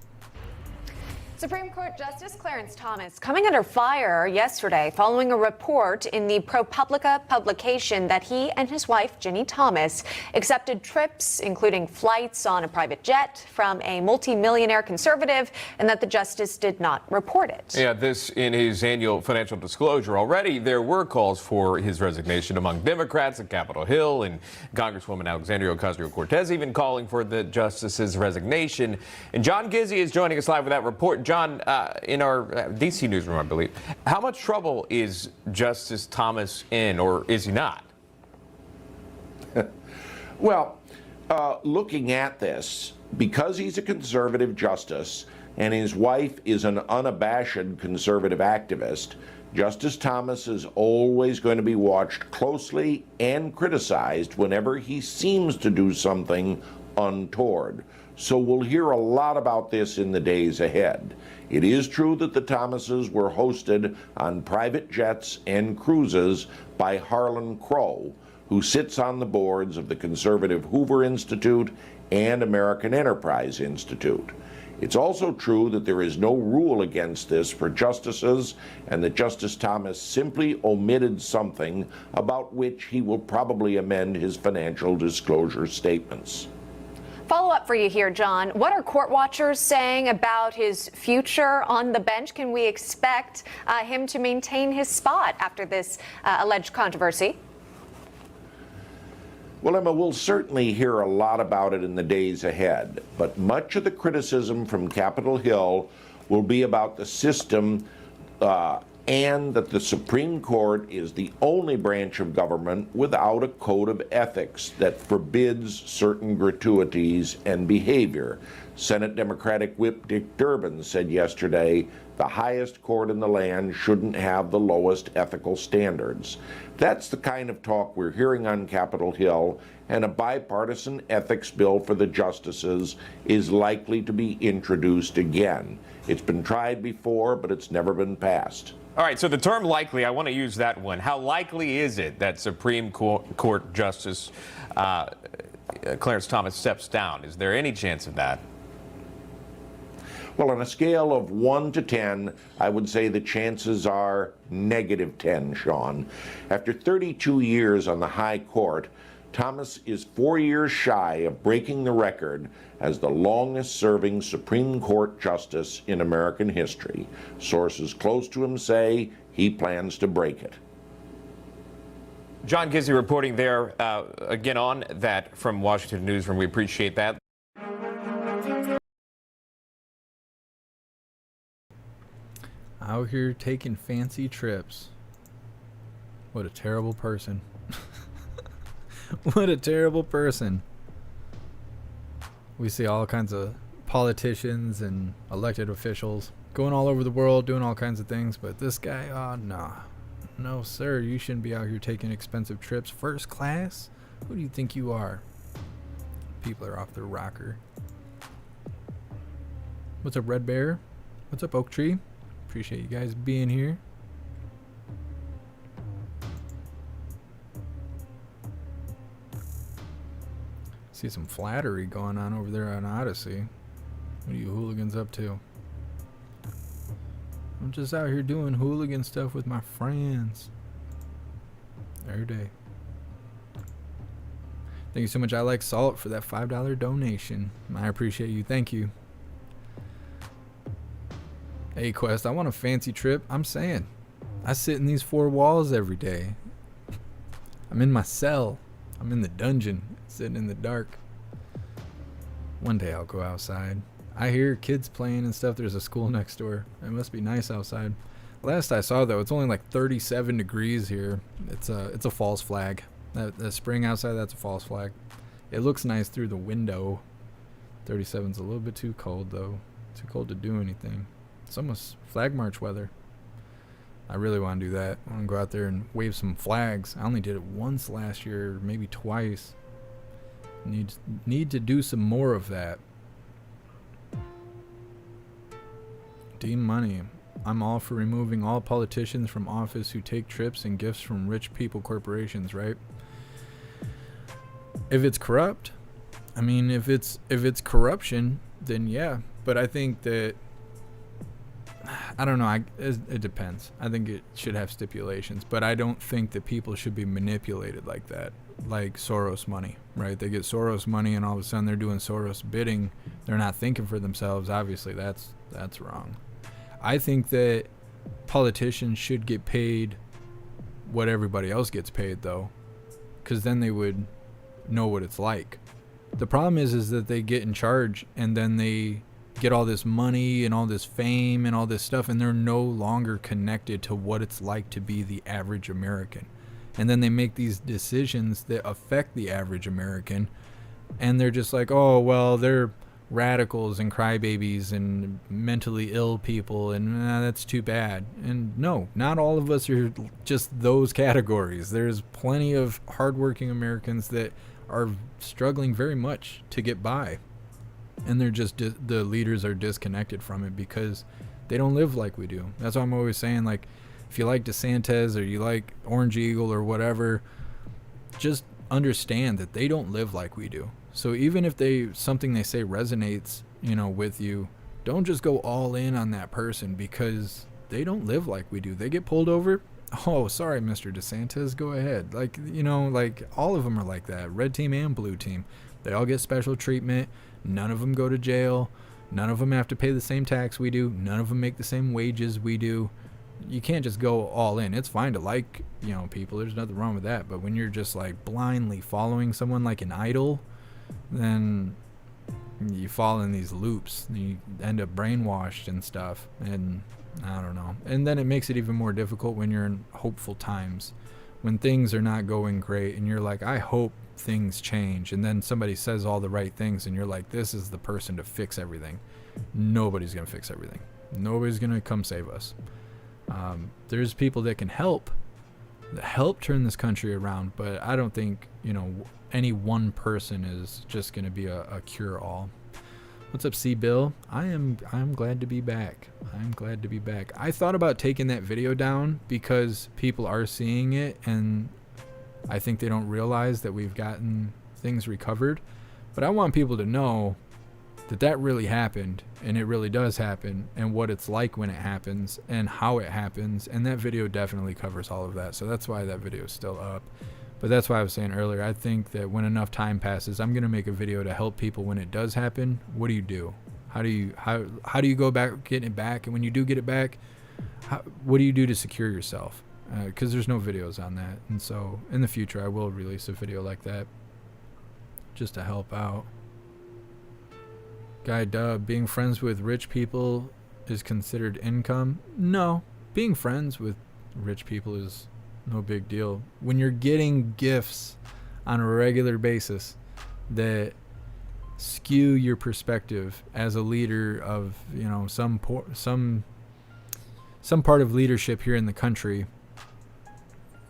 Supreme Court Justice Clarence Thomas coming under fire yesterday following a report in the ProPublica publication that he and his wife, Ginny Thomas, accepted trips, including flights on a private jet, from a multimillionaire conservative, and that the justice did not report it. Yeah, this in his annual financial disclosure. Already, there were calls for his resignation among Democrats at Capitol Hill, and Congresswoman Alexandria Ocasio-Cortez even calling for the justice's resignation. And John Gizzi is joining us live with that report. John, in our D.C. newsroom, I believe, how much trouble is Justice Thomas in, or is he not? Well, looking at this, because he's a conservative justice and his wife is an unabashed conservative activist, Justice Thomas is always going to be watched closely and criticized whenever he seems to do something untoward. so we'll hear a lot about this in the days ahead. It is true that the Thomases were hosted on private jets and cruises by Harlan Crow, who sits on the boards of the conservative Hoover Institute and American Enterprise Institute. It's also true that there is no rule against this for justices, and that Justice Thomas simply omitted something about which he will probably amend his financial disclosure statements. Follow up for you here, John. What are court watchers saying about his future on the bench? Can we expect him to maintain his spot after this alleged controversy? Well, Emma, we'll certainly hear a lot about it in the days ahead, but much of the criticism from Capitol Hill will be about the system and that the Supreme Court is the only branch of government without a code of ethics that forbids certain gratuities and behavior. Senate Democratic Whip Dick Durbin said yesterday the highest court in the land shouldn't have the lowest ethical standards. That's the kind of talk we're hearing on Capitol Hill, and a bipartisan ethics bill for the justices is likely to be introduced again. It's been tried before, but it's never been passed. All right, so the term likely, I want to use that one. How likely is it that Supreme Court Justice Clarence Thomas steps down? Is there any chance of that? Well, on a scale of 1 to 10, I would say the chances are -10, Sean. After 32 years on the high court, Thomas is 4 years shy of breaking the record as the longest-serving Supreme Court justice in American history. Sources close to him say he plans to break it. John Gizzi reporting there again on that from Washington Newsroom. We appreciate that. Out here taking fancy trips. What a terrible person. What a terrible person. We see all kinds of politicians and elected officials going all over the world doing all kinds of things, but this guy, oh nah. No sir, you shouldn't be out here taking expensive trips first class. Who do you think you are? People are off their rocker. What's up, Red Bear? What's up, Oak Tree? Appreciate you guys being here. See some flattery going on over there on Odyssey. What are you hooligans up to? I'm just out here doing hooligan stuff with my friends. Every day. Thank you so much, I Like Salt, for that $5 donation. I appreciate you. Thank you. Hey Quest, I want a fancy trip. I'm saying, I sit in these four walls every day. I'm in my cell. I'm in the dungeon, sitting in the dark. One day I'll go outside. I hear kids playing and stuff. There's a school next door. It must be nice outside. Last I saw though, it's only like 37 degrees here. It's a false flag. The spring outside, that's a false flag. It looks nice through the window. 37's a little bit too cold though. Too cold to do anything. It's almost flag march weather. I really want to do that. I want to go out there and wave some flags. I only did it once last year, maybe twice. Need to do some more of that. Team Money. I'm all for removing all politicians from office who take trips and gifts from rich people corporations, right? If it's corrupt, I mean, if it's corruption, then yeah. But I think that, I don't know, it depends. I think it should have stipulations, but I don't think that people should be manipulated like that, like Soros money, right? They get Soros money and all of a sudden they're doing Soros bidding. They're not thinking for themselves. Obviously, that's wrong. I think that politicians should get paid what everybody else gets paid, though, because then they would know what it's like. The problem is that they get in charge and then they get all this money and all this fame and all this stuff, and they're no longer connected to what it's like to be the average American. And then they make these decisions that affect the average American, and they're just like, oh, well, they're radicals and crybabies and mentally ill people, and that's too bad. And no, not all of us are just those categories. There's plenty of hardworking Americans that are struggling very much to get by. and they're just the leaders are disconnected from it because they don't live like we do. That's why I'm always saying, like, if you like DeSantis or you like Orange Eagle or whatever, just understand that they don't live like we do. So even if something they say resonates, with you, don't just go all in on that person because they don't live like we do. They get pulled over. Oh, sorry, Mr. DeSantis, go ahead. Like, like all of them are like that. Red team and blue team. They all get special treatment. None of them go to jail. None of them have to pay the same tax we do. None of them make the same wages we do. You can't just go all in. It's fine to like, people. There's nothing wrong with that. But when you're just like blindly following someone like an idol, then you fall in these loops. You end up brainwashed and stuff. And I don't know. And then it makes it even more difficult when you're in hopeful times, when things are not going great and you're like, I hope things change. And then somebody says all the right things and you're like, this is the person to fix everything. Nobody's going to fix everything. Nobody's going to come save us. There's people that can help turn this country around, but I don't think, any one person is just going to be a cure-all. What's up, C. Bill? I'm glad to be back. I'm glad to be back. I thought about taking that video down because people are seeing it, and I think they don't realize that we've gotten things recovered. But I want people to know that really happened, and it really does happen, and what it's like when it happens, and how it happens, and that video definitely covers all of that. So that's why that video is still up. But that's why I was saying earlier, I think that when enough time passes, I'm going to make a video to help people when it does happen. What do you do? How do you go about getting it back? And when you do get it back, what do you do to secure yourself? Because there's no videos on that. And so in the future, I will release a video like that just to help out. Guy Dub, being friends with rich people is considered income? No. Being friends with rich people is no big deal. When you're getting gifts on a regular basis that skew your perspective as a leader of, some part of leadership here in the country,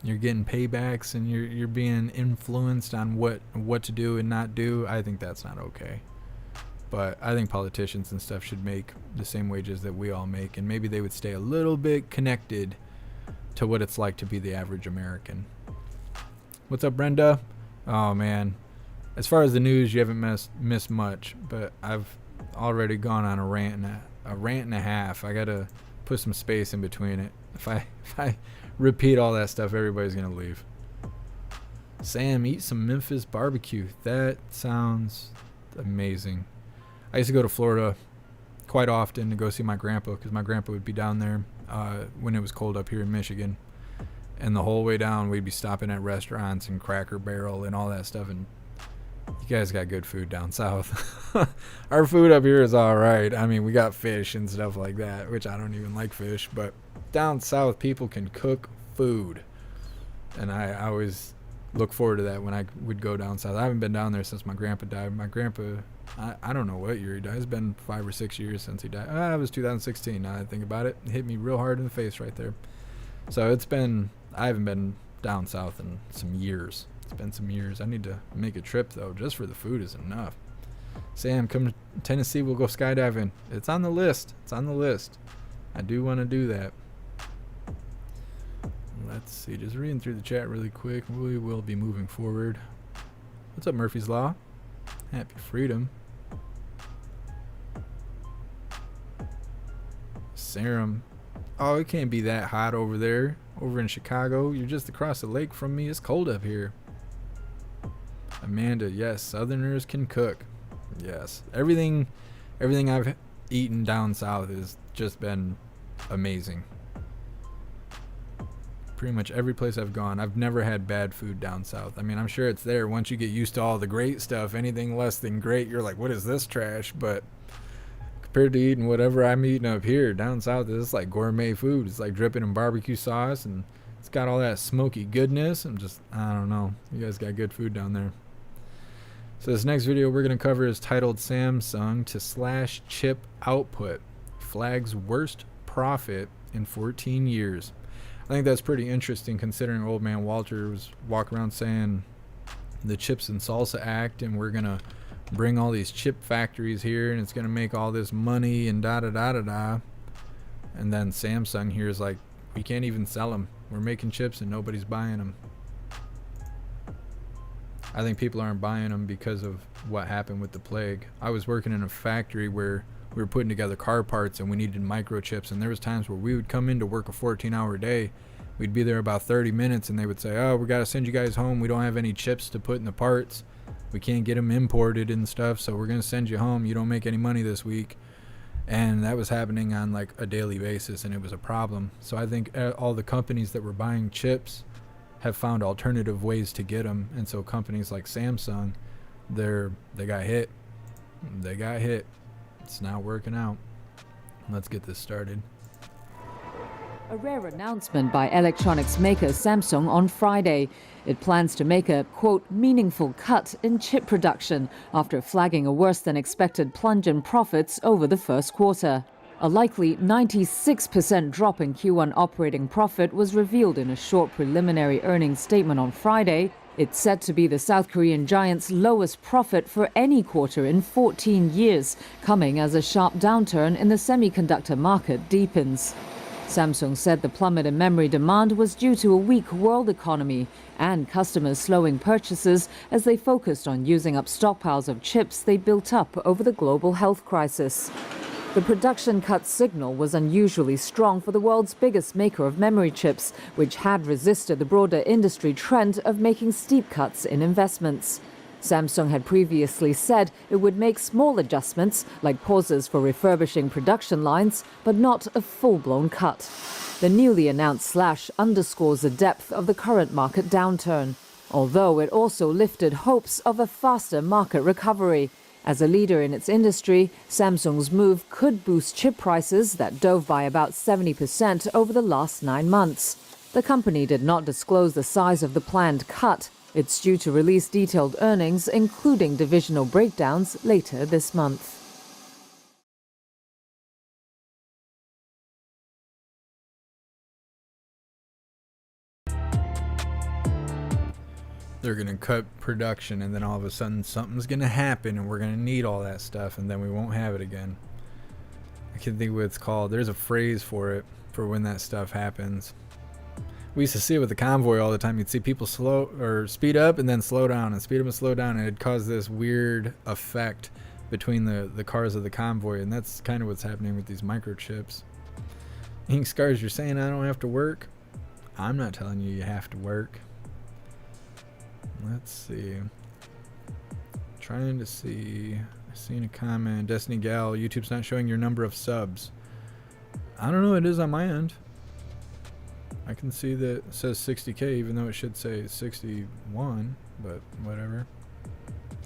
you're getting paybacks and you're being influenced on what to do and not do. I think that's not okay. But I think politicians and stuff should make the same wages that we all make, and maybe they would stay a little bit connected to what it's like to be the average American. What's up, Brenda? Oh man, as far as the news, you haven't missed much, but I've already gone on a rant and a half. I gotta put some space in between it. If I repeat all that stuff, everybody's gonna leave. Sam, eat some Memphis barbecue. That sounds amazing. I used to go to Florida quite often to go see my grandpa, because my grandpa would be down there when it was cold up here in Michigan, and the whole way down we'd be stopping at restaurants and Cracker Barrel and all that stuff. And you guys got good food down south. Our food up here is all right. I mean, we got fish and stuff like that, which I don't even like fish, but down south people can cook food, and I always look forward to that when I would go down south. I haven't been down there since my grandpa died. My grandpa, I don't know what year he died. It's been 5 or 6 years since he died. It was 2016. Now that I think about it, hit me real hard in the face right there. So I haven't been down south in some years. It's been some years. I need to make a trip though. Just for the food is enough. Sam, come to Tennessee. We'll go skydiving. It's on the list. It's on the list. I do want to do that. Let's see. Just reading through the chat really quick. We will be moving forward. What's up, Murphy's Law? Happy freedom. Serum. Oh, it can't be that hot over there. Over in Chicago. You're just across the lake from me. It's cold up here. Amanda, yes. Southerners can cook. Yes. Everything I've eaten down south has just been amazing. Pretty much every place I've gone, I've never had bad food down south. I mean, I'm sure it's there. Once you get used to all the great stuff, anything less than great, you're like, what is this trash? But compared to eating whatever I'm eating up here, down south, it's like gourmet food. It's like dripping in barbecue sauce, and it's got all that smoky goodness. I don't know. You guys got good food down there. So this next video we're going to cover is titled Samsung to slash chip output, flags worst profit in 14 years. I think that's pretty interesting considering old man Walter was walking around saying the Chips and Salsa Act, and we're gonna bring all these chip factories here and it's going to make all this money and da-da-da-da-da. And then Samsung here is like, we can't even sell them. We're making chips and nobody's buying them. I think people aren't buying them because of what happened with the plague. I was working in a factory where we were putting together car parts and we needed microchips, and there was times where we would come in to work a 14-hour day. We'd be there about 30 minutes and they would say, oh, we got to send you guys home. We don't have any chips to put in the parts. We can't get them imported and stuff, so we're going to send you home. You don't make any money this week. And that was happening on like a daily basis, and it was a problem. So I think all the companies that were buying chips have found alternative ways to get them. And so companies like Samsung, they got hit. They got hit. It's not working out. Let's get this started. A rare announcement by electronics maker Samsung on Friday. It plans to make a, quote, meaningful cut in chip production after flagging a worse than expected plunge in profits over the first quarter. A likely 96% drop in Q1 operating profit was revealed in a short preliminary earnings statement on Friday. It's said to be the South Korean giant's lowest profit for any quarter in 14 years, coming as a sharp downturn in the semiconductor market deepens. Samsung said the plummet in memory demand was due to a weak world economy and customers slowing purchases as they focused on using up stockpiles of chips they built up over the global health crisis. The production cut signal was unusually strong for the world's biggest maker of memory chips, which had resisted the broader industry trend of making steep cuts in investments. Samsung had previously said it would make small adjustments, like pauses for refurbishing production lines, but not a full-blown cut. The newly announced slash underscores the depth of the current market downturn, although it also lifted hopes of a faster market recovery. As a leader in its industry, Samsung's move could boost chip prices that dove by about 70% over the last 9 months. The company did not disclose the size of the planned cut. It's due to release detailed earnings, including divisional breakdowns, later this month. They're going to cut production, and then all of a sudden something's going to happen, and we're going to need all that stuff, and then we won't have it again. I can't think what it's called. There's a phrase for it, for when that stuff happens. We used to see it with the convoy all the time. You'd see people slow or speed up and then slow down and speed up and slow down, and it'd cause this weird effect between the cars of the convoy, and that's kind of what's happening with these microchips. Ink Scars, you're saying I don't have to work? I'm not telling you have to work. Let's see. Trying to see. I seen a comment. Destiny Gal, YouTube's not showing your number of subs. I don't know. It is on my end. I can see that it says 60K, even though it should say 61, but whatever.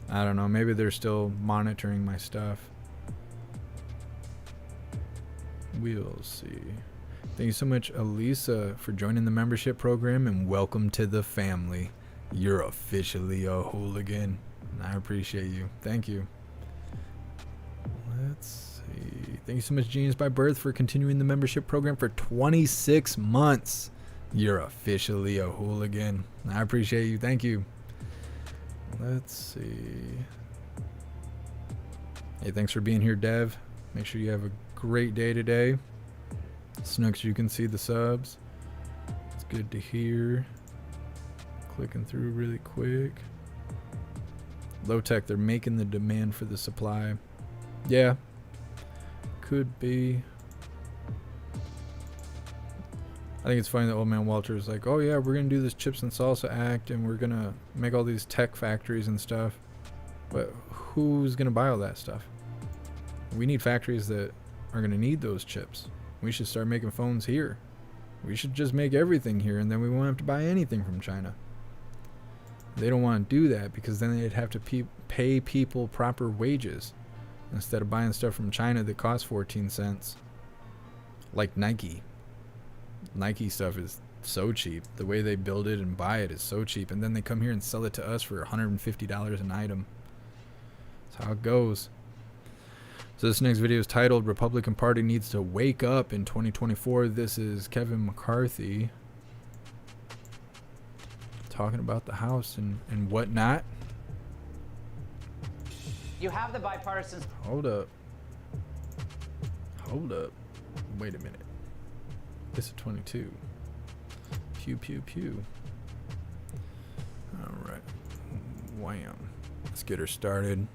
I don't know. Maybe they're still monitoring my stuff. We'll see. Thank you so much, Elisa, for joining the membership program, and welcome to the family. You're officially a hooligan. I appreciate you. Thank you. Let's see. Thank you so much, Genius by Birth, for continuing the membership program for 26 months. You're officially a hooligan. I appreciate you. Thank you. Let's see. Hey, thanks for being here, Dev. Make sure you have a great day today. Snooks, you can see the subs. It's good to hear. Clicking through really quick. Low Tech, they're making the demand for the supply. Yeah. Could be. I think it's funny that Old Man Walter is like, oh yeah, we're going to do this Chips and Salsa Act, and we're going to make all these tech factories and stuff. But who's going to buy all that stuff? We need factories that are going to need those chips. We should start making phones here. We should just make everything here, and then we won't have to buy anything from China. They don't want to do that because then they'd have to pay people proper wages instead of buying stuff from China that costs 14 cents. Like Nike. Nike stuff is so cheap. The way they build it and buy it is so cheap, and then they come here and sell it to us for $150 an item. That's how it goes. So this next video is titled Republican Party Needs to Wake Up in 2024. This is Kevin McCarthy talking about the House and whatnot. You have the bipartisan. Hold up. Hold up. Wait a minute. This is 22. Pew, pew, pew. All right. Wham. Let's get her started.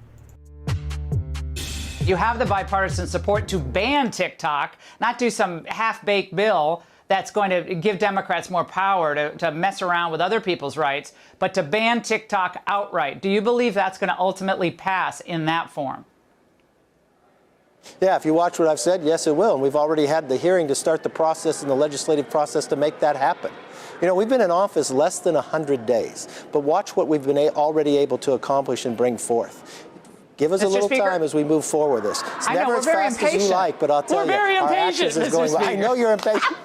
You have the bipartisan support to ban TikTok, not do some half-baked bill that's going to give Democrats more power to mess around with other people's rights, but to ban TikTok outright. Do you believe that's going to ultimately pass in that form? Yeah, if you watch what I've said, yes, it will. And we've already had the hearing to start the process and the legislative process to make that happen. You know, we've been in office less than 100 days, but watch what we've been already able to accomplish and bring forth. Give us a little time as we move forward with this. It's never as fast as you like, but I'll tell you, our actions is going. I know you're impatient.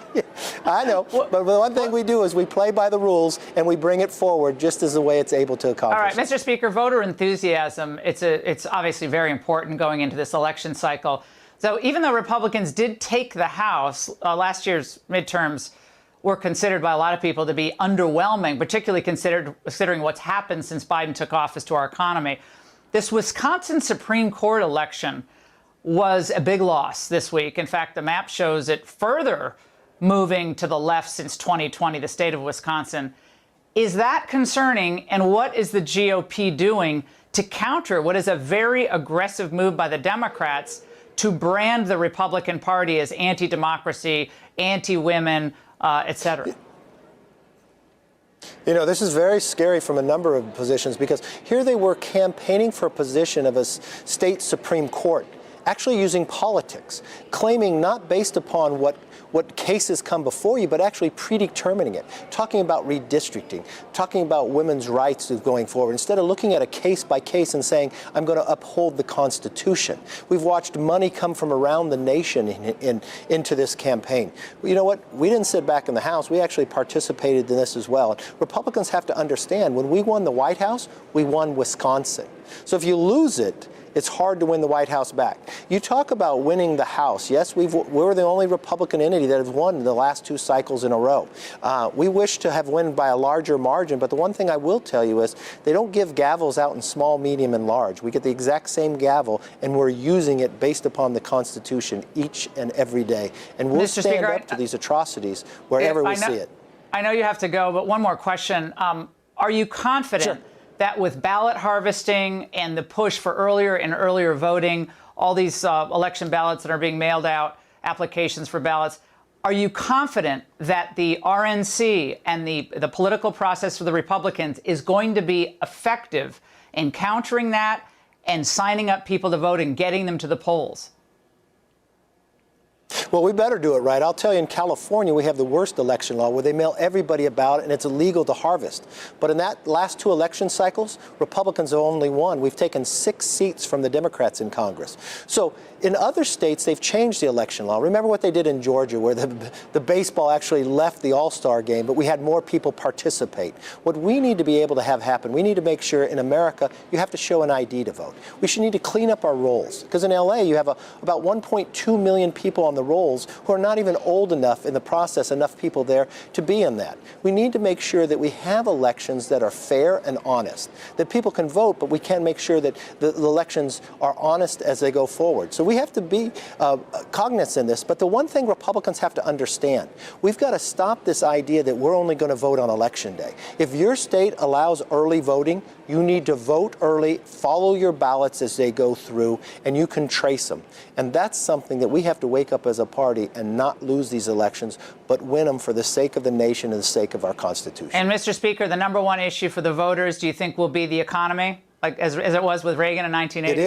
I know, but the one thing we do is we play by the rules and we bring it forward just as the way it's able to accomplish. All right, Mr. Speaker, voter enthusiasm, it's obviously very important going into this election cycle. So even though Republicans did take the House, last year's midterms were considered by a lot of people to be underwhelming, particularly considering what's happened since Biden took office to our economy. This Wisconsin Supreme Court election was a big loss this week. In fact, the map shows it further moving to the left since 2020, the state of Wisconsin. Is that concerning? And what is the GOP doing to counter what is a very aggressive move by the Democrats to brand the Republican Party as anti-democracy, anti-women, et cetera? You know, this is very scary from a number of positions because here they were campaigning for a position of a state Supreme Court, actually using politics, claiming not based upon what cases come before you, but actually predetermining it, talking about redistricting, talking about women's rights going forward, instead of looking at a case by case and saying, I'm going to uphold the Constitution. We've watched money come from around the nation into this campaign. You know what? We didn't sit back in the House. We actually participated in this as well. And Republicans have to understand, when we won the White House, we won Wisconsin. So if you lose it, it's hard to win the White House back. You talk about winning the House. Yes, we're the only Republican entity that has won in the last 2 cycles in a row. We wish to have won by a larger margin, but the one thing I will tell you is they don't give gavels out in small, medium, and large. We get the exact same gavel, and we're using it based upon the Constitution each and every day. And we'll stand up to these atrocities wherever we see it. I know you have to go, but one more question. Are you confident that with ballot harvesting and the push for earlier and earlier voting, all these election ballots that are being mailed out, applications for ballots, are you confident that the RNC and the political process for the Republicans is going to be effective in countering that and signing up people to vote and getting them to the polls? Well, we better do it right. I'll tell you, in California, we have the worst election law where they mail everybody a ballot and it's illegal to harvest. But in that last 2 election cycles, Republicans have only won. We've taken 6 seats from the Democrats in Congress. So in other states, they've changed the election law. Remember what they did in Georgia, where the baseball actually left the All-Star game, but we had more people participate. What we need to be able to have happen, we need to make sure in America, you have to show an ID to vote. We should need to clean up our rolls. Because in LA, you have about 1.2 million people on the rolls who are not even old enough in the process, enough people there to be in that. We need to make sure that we have elections that are fair and honest, that people can vote, but we can make sure that the elections are honest as they go forward. So we have to be cognizant of this. But the one thing Republicans have to understand, we've got to stop this idea that we're only going to vote on Election Day. If your state allows early voting, you need to vote early, follow your ballots as they go through, and you can trace them. And that's something that we have to wake up as a party and not lose these elections, but win them for the sake of the nation and the sake of our Constitution. And, Mr. Speaker, the number one issue for the voters, do you think will be the economy, like as it was with Reagan in 1980?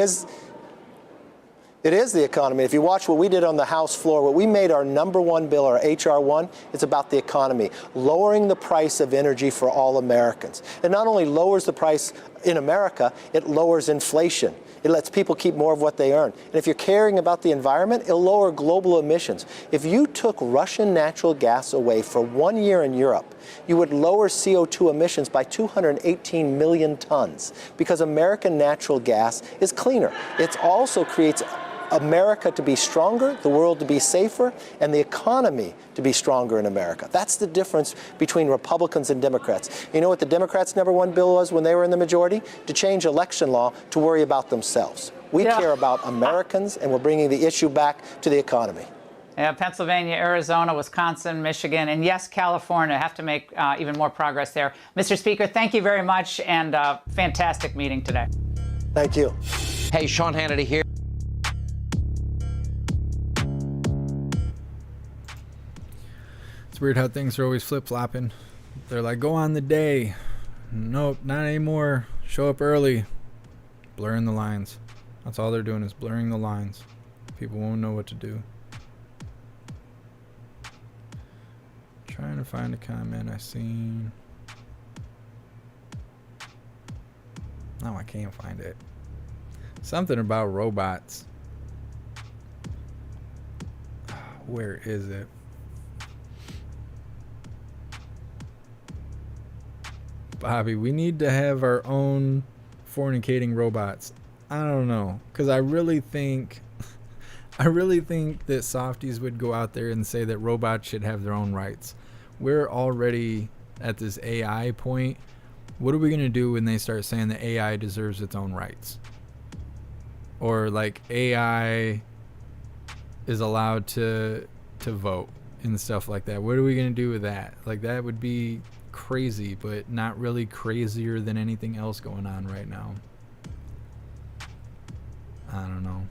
It is the economy. If you watch what we did on the House floor, what we made our number 1 bill, our H.R. 1, it's about the economy, lowering the price of energy for all Americans. It not only lowers the price in America, it lowers inflation. It lets people keep more of what they earn. And if you're caring about the environment, it'll lower global emissions. If you took Russian natural gas away for 1 year in Europe, you would lower CO2 emissions by 218 million tons because American natural gas is cleaner. It also creates America to be stronger, the world to be safer, and the economy to be stronger in America. That's the difference between Republicans and Democrats. You know what the Democrats' #1 bill was when they were in the majority? To change election law to worry about themselves. We care about Americans, and we're bringing the issue back to the economy. Yeah, Pennsylvania, Arizona, Wisconsin, Michigan, and yes, California have to make even more progress there. Mr. Speaker, thank you very much, and fantastic meeting today. Thank you. Hey, Sean Hannity here. It's weird how things are always flip-flopping. They're like, go on the day. Nope, not anymore. Show up early. Blurring the lines. That's all they're doing is blurring the lines. People won't know what to do. Trying to find a comment I seen. No, I can't find it. Something about robots. Where is it? Bobby, we need to have our own fornicating robots. I don't know, because I really think that softies would go out there and say that robots should have their own rights. We're already at this AI point. What are we going to do when they start saying that AI deserves its own rights? Or like AI is allowed to vote and stuff like that. What are we going to do with that? Like, that would be crazy, but not really crazier than anything else going on right now. I don't know.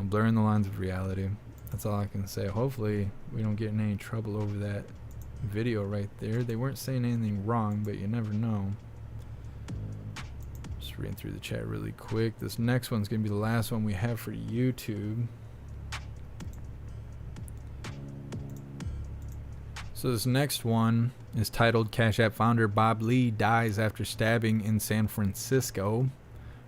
Blurring the lines of reality. That's all I can say. Hopefully we don't get in any trouble over that video right there. They weren't saying anything wrong, but you never know. Just reading through the chat really quick. This next one's going to be the last one we have for YouTube. So this next one is titled Cash App founder Bob Lee dies after stabbing in San Francisco,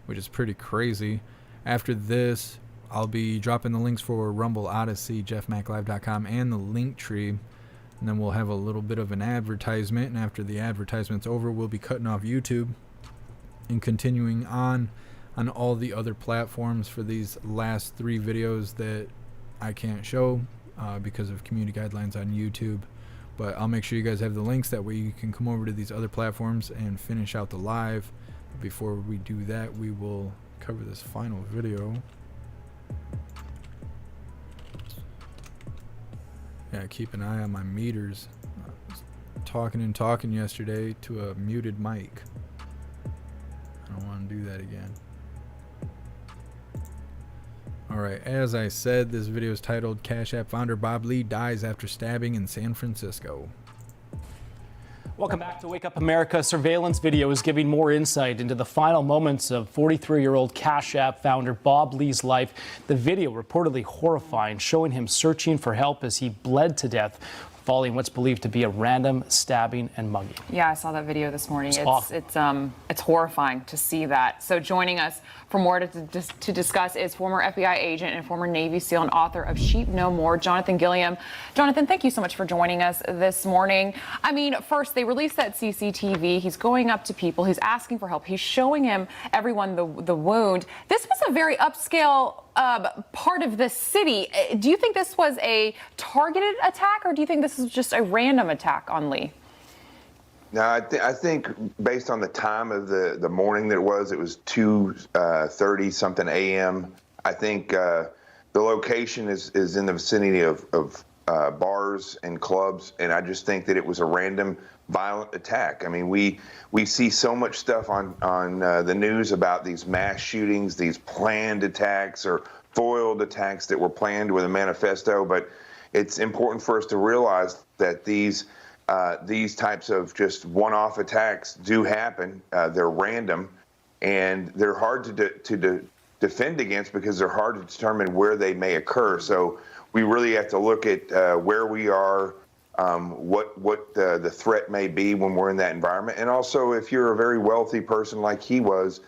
which is pretty crazy. After this, I'll be dropping the links for Rumble, Odyssey, JeffMacLive.com, and the Linktree. And then we'll have a little bit of an advertisement. And after the advertisement's over, we'll be cutting off YouTube and continuing on all the other platforms for these last 3 videos that I can't show because of community guidelines on YouTube. But I'll make sure you guys have the links. That way you can come over to these other platforms and finish out the live. But before we do that, we will cover this final video. Yeah, keep an eye on my meters. I was talking yesterday to a muted mic. I don't want to do that again. Alright, as I said, this video is titled Cash App founder Bob Lee dies after stabbing in San Francisco. Welcome back to Wake Up America. Surveillance video is giving more insight into the final moments of 43-year-old Cash App founder Bob Lee's life. The video reportedly horrifying, showing him searching for help as he bled to death following what's believed to be a random stabbing and mugging. Yeah, I saw that video this morning. It's horrifying to see that. So joining us for more to discuss is former FBI agent and former Navy SEAL and author of Sheep No More, Jonathan Gilliam. Jonathan, thank you so much for joining us this morning. I mean, first, they released that CCTV. He's going up to people. He's asking for help. He's showing everyone the wound. This was a very upscale part of the city. Do you think this was a targeted attack, or do you think this is just a random attack on Lee? No, I think based on the time of the morning that it was 2:30 something a.m. I think the location is in the vicinity of bars and clubs, and I just think that it was a random violent attack. I mean, we see so much stuff on the news about these mass shootings, these planned attacks or foiled attacks that were planned with a manifesto, but it's important for us to realize that these types of just one-off attacks do happen. They're random, and they're hard to defend against because they're hard to determine where they may occur. So we really have to look at where we are, what the threat may be when we're in that environment. And also, if you're a very wealthy person like he was,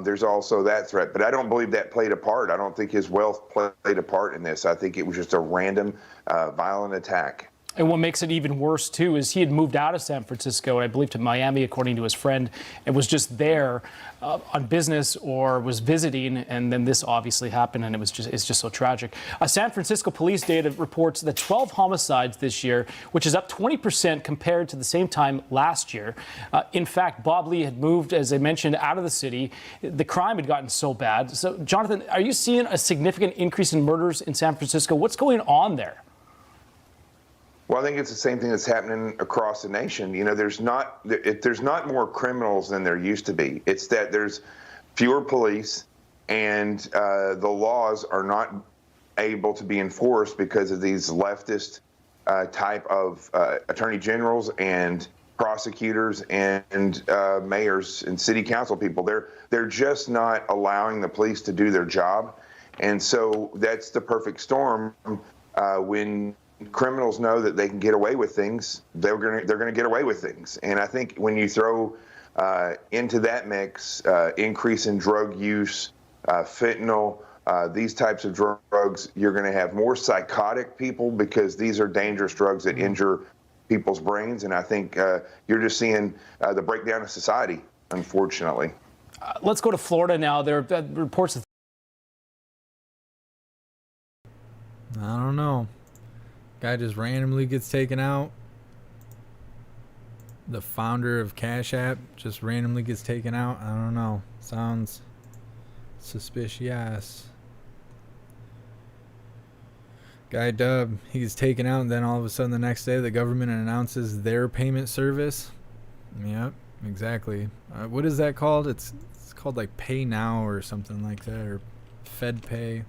there's also that threat. But I don't believe that played a part. I don't think his wealth played a part in this. I think it was just a random violent attack. And what makes it even worse, too, is he had moved out of San Francisco, and I believe to Miami, according to his friend, and was just there on business or was visiting, and then this obviously happened, and it's just so tragic. San Francisco police data reports that 12 homicides this year, which is up 20% compared to the same time last year. In fact, Bob Lee had moved, as I mentioned, out of the city. The crime had gotten so bad. So, Jonathan, are you seeing a significant increase in murders in San Francisco? What's going on there? Well, I think it's the same thing that's happening across the nation. You know, there's not more criminals than there used to be. It's that there's fewer police, and the laws are not able to be enforced because of these leftist type of attorney generals and prosecutors and mayors and city council people. They're just not allowing the police to do their job, and so that's the perfect storm when criminals know that they can get away with things. They're gonna get away with things. And I think when you throw into that mix increase in drug use, fentanyl, these types of drugs, you're going to have more psychotic people because these are dangerous drugs that injure people's brains. And I think you're just seeing the breakdown of society, unfortunately. Let's go to Florida now. There are reports. I don't know. Guy just randomly gets taken out. The founder of Cash App just randomly gets taken out. I don't know. Sounds suspicious. Guy Dub, he gets taken out, and then all of a sudden the next day the government announces their payment service. Yep, exactly. What is that called? It's called like Pay Now or something like that, or Fed Pay.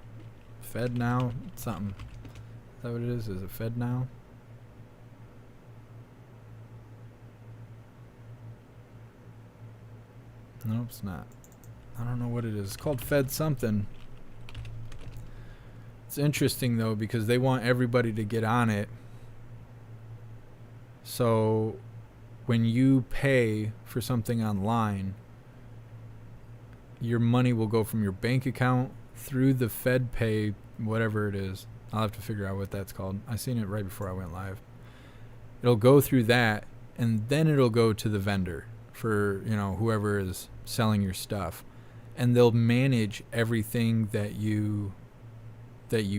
Fed Now? Something. Is that what it is? Is it Fed Now? No, it's not. I don't know what it is. It's called Fed something. It's interesting, though, because they want everybody to get on it. So when you pay for something online, your money will go from your bank account through the Fed Pay, whatever it is. I'll have to figure out what that's called. I seen it right before I went live. It'll go through that, and then it'll go to the vendor for, you know, whoever is selling your stuff. And they'll manage everything that you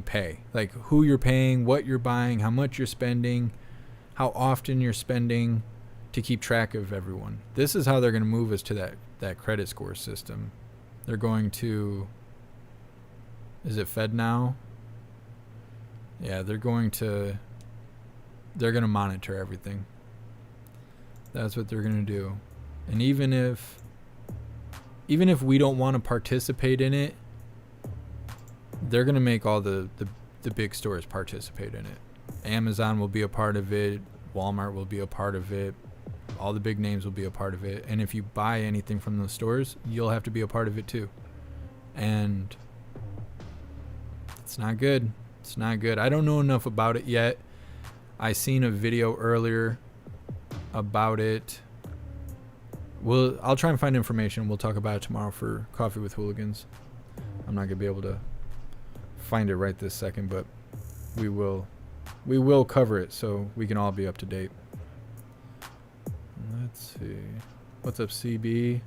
pay. Like who you're paying, what you're buying, how much you're spending, how often you're spending, to keep track of everyone. This is how they're going to move us to that credit score system. They're going to... Is it Fed Now? Yeah, they're going to monitor everything. That's what they're going to do. And even if we don't want to participate in it, they're going to make all the big stores participate in it. Amazon will be a part of it. Walmart will be a part of it. All the big names will be a part of it. And if you buy anything from those stores, you'll have to be a part of it too. And it's not good. It's not good. I don't know enough about it yet. I seen a video earlier about it. I'll try and find information. We'll talk about it tomorrow for Coffee with Hooligans. I'm not gonna be able to find it right this second, but we will cover it so we can all be up to date. Let's see. What's up, CB?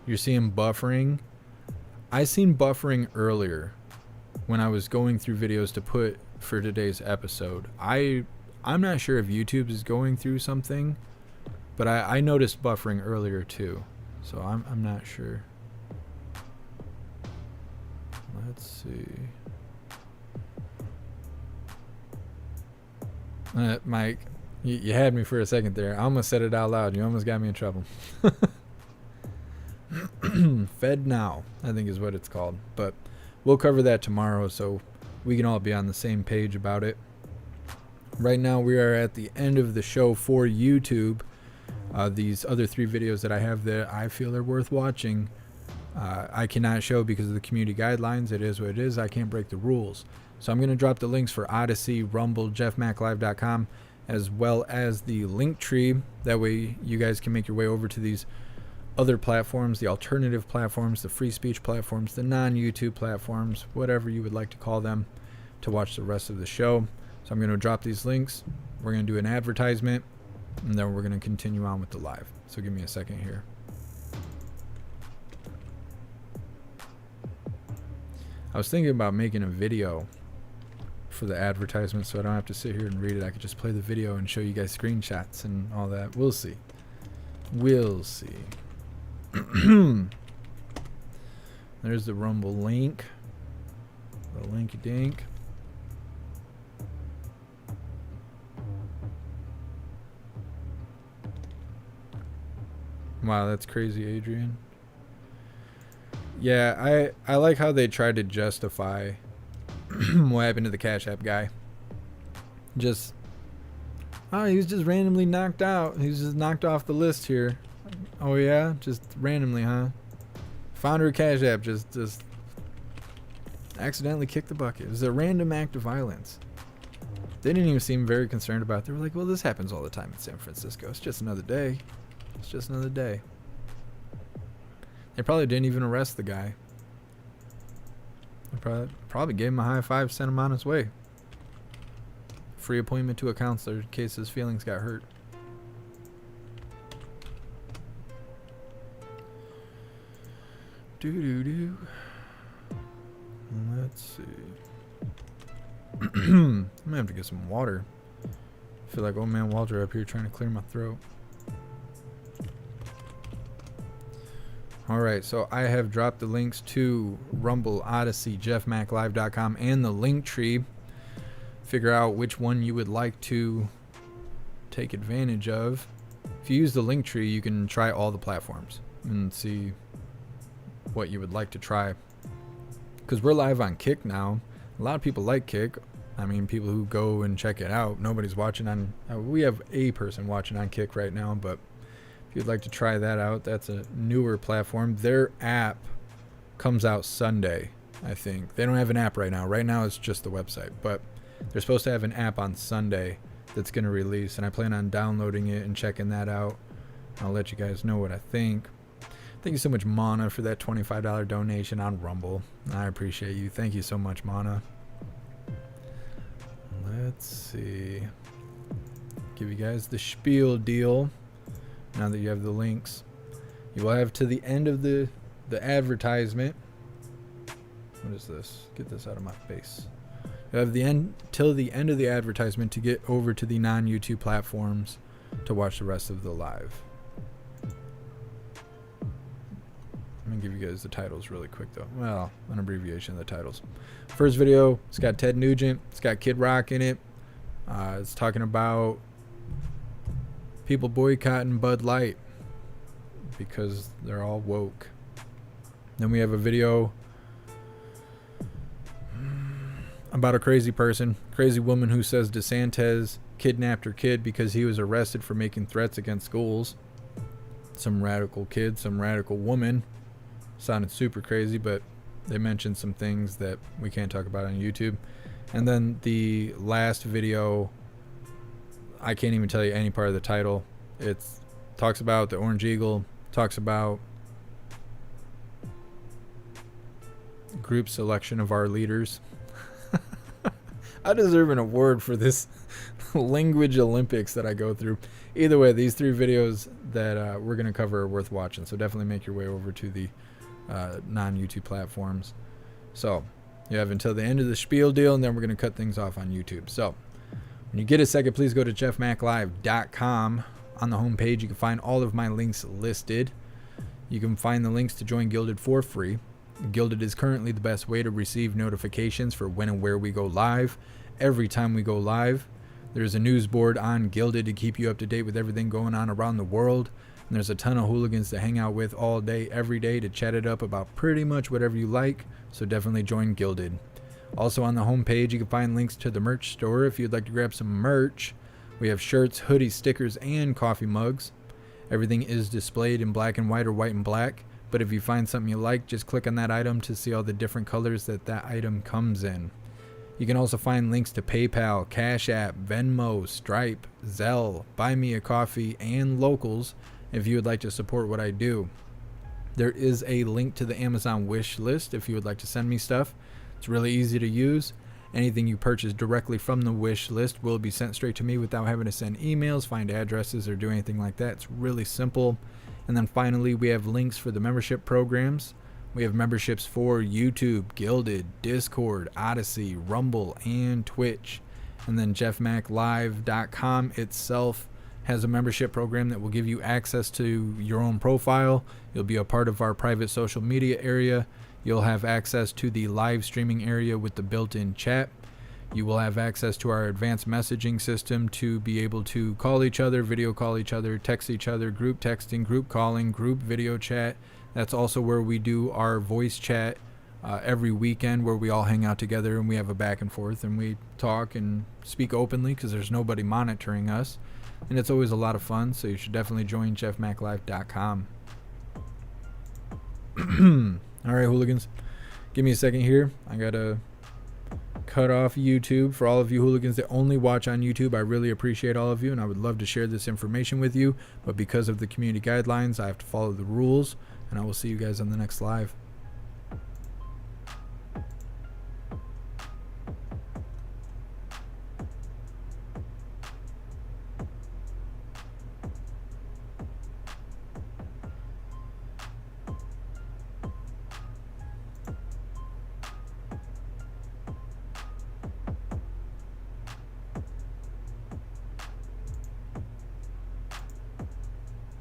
You're seeing buffering? I seen buffering earlier when I was going through videos to put for today's episode. I'm not sure if YouTube is going through something, but I noticed buffering earlier too. So I'm not sure. Let's see. Mike, you had me for a second there. I almost said it out loud. You almost got me in trouble. Fed Now, I think is what it's called. But we'll cover that tomorrow so we can all be on the same page about it. Right now we are at the end of the show for YouTube. These other 3 videos that I have that I feel are worth watching, I cannot show because of the community guidelines. It is what it is. I can't break the rules. So I'm going to drop the links for Odyssey, Rumble, JeffMacLive.com, as well as the link tree. That way you guys can make your way over to these other platforms, the alternative platforms, the free speech platforms, the non-YouTube platforms, whatever you would like to call them. to watch the rest of the show. So I'm going to drop these links. We're going to do an advertisement, and then we're going to continue on with the live. So give me a second here. I was thinking about making a video for the advertisement so I don't have to sit here and read it. I could just play the video and show you guys screenshots and all that. We'll see. We'll see. There's the Rumble link. The linky dink. Wow, that's crazy, Adrian. Yeah, I like how they tried to justify what happened to the Cash App guy. Just, oh, he was just randomly knocked out. He was just knocked off the list here. Oh yeah, just randomly, huh? Founder of Cash App just accidentally kicked the bucket. It was a random act of violence. They didn't even seem very concerned about it. They were like, well, this happens all the time in San Francisco. It's just another day. It's just another day. They probably didn't even arrest the guy. They probably gave him a high five, sent him on his way. Free appointment to a counselor in case his feelings got hurt. Doo-doo-doo. Let's see. I'm gonna have to get some water. I feel like old man Walter up here trying to clear my throat. Alright, so I have dropped the links to Rumble, Odyssey, JeffMacLive.com, and the link tree. Figure out which one you would like to take advantage of. If you use the link tree, you can try all the platforms and see what you would like to try. Because we're live on Kick now. A lot of people like Kick. I mean, people who go and check it out. Nobody's watching on... we have a person watching on Kick right now, but... if you'd like to try that out, that's a newer platform. Their app comes out Sunday, I think. They don't have an app right now. Right now it's just the website. But they're supposed to have an app on Sunday that's going to release. And I plan on downloading it and checking that out. I'll let you guys know what I think. Thank you so much, Mana, for that $25 donation on Rumble. I appreciate you. Thank you so much, Mana. Let's see. Give you guys the spiel deal. Now that you have the links, you will have to the end of the advertisement. What is this? Get this out of my face. You have the end till the end of the advertisement to get over to the non-YouTube platforms to watch the rest of the live. I'm gonna give you guys the titles really quick though. Well, an abbreviation of the titles. First video, it's got Ted Nugent, it's got Kid Rock in it. It's talking about people boycotting Bud Light because they're all woke. Then we have a video about a crazy person, crazy woman who says DeSantis kidnapped her kid because he was arrested for making threats against schools. Some radical kid, some radical woman. Sounded super crazy, but they mentioned some things that we can't talk about on YouTube. And then the last video, I can't even tell you any part of the title. It talks about the Orange Eagle, talks about group selection of our leaders. I deserve an award for this language Olympics that I go through. Either way, these three videos that we're going to cover are worth watching, so definitely make your way over to the non-YouTube platforms. So you have until the end of the spiel deal, and then we're going to cut things off on YouTube. So when you get a second, please go to JeffMacLive.com. On the homepage, you can find all of my links listed. You can find the links to join Gilded for free. Gilded is currently the best way to receive notifications for when and where we go live. Every time we go live, there's a news board on Gilded to keep you up to date with everything going on around the world. And there's a ton of hooligans to hang out with all day, every day, to chat it up about pretty much whatever you like. So definitely join Gilded. Also on the homepage, you can find links to the merch store if you'd like to grab some merch. We have shirts, hoodies, stickers, and coffee mugs. Everything is displayed in black and white or white and black. But if you find something you like, just click on that item to see all the different colors that item comes in. You can also find links to PayPal, Cash App, Venmo, Stripe, Zelle, Buy Me a Coffee, and Locals if you would like to support what I do. There is a link to the Amazon wish list if you would like to send me stuff. It's really easy to use. Anything you purchase directly from the wish list will be sent straight to me without having to send emails, find addresses, or do anything like that. It's really simple. And then finally, we have links for the membership programs. We have memberships for YouTube, Gilded, Discord, Odyssey, Rumble, and Twitch. And then JeffMacLive.com itself has a membership program that will give you access to your own profile. You'll be a part of our private social media area. You'll have access to the live streaming area with the built-in chat. You will have access to our advanced messaging system to be able to call each other, video call each other, text each other, group texting, group calling, group video chat. That's also where we do our voice chat every weekend, where we all hang out together and we have a back and forth and we talk and speak openly because there's nobody monitoring us. And it's always a lot of fun, so you should definitely join JeffMacLive.com. All right, hooligans, give me a second here. I gotta cut off YouTube. For all of you hooligans that only watch on YouTube, I really appreciate all of you, and I would love to share this information with you, but because of the community guidelines, I have to follow the rules, and I will see you guys on the next live.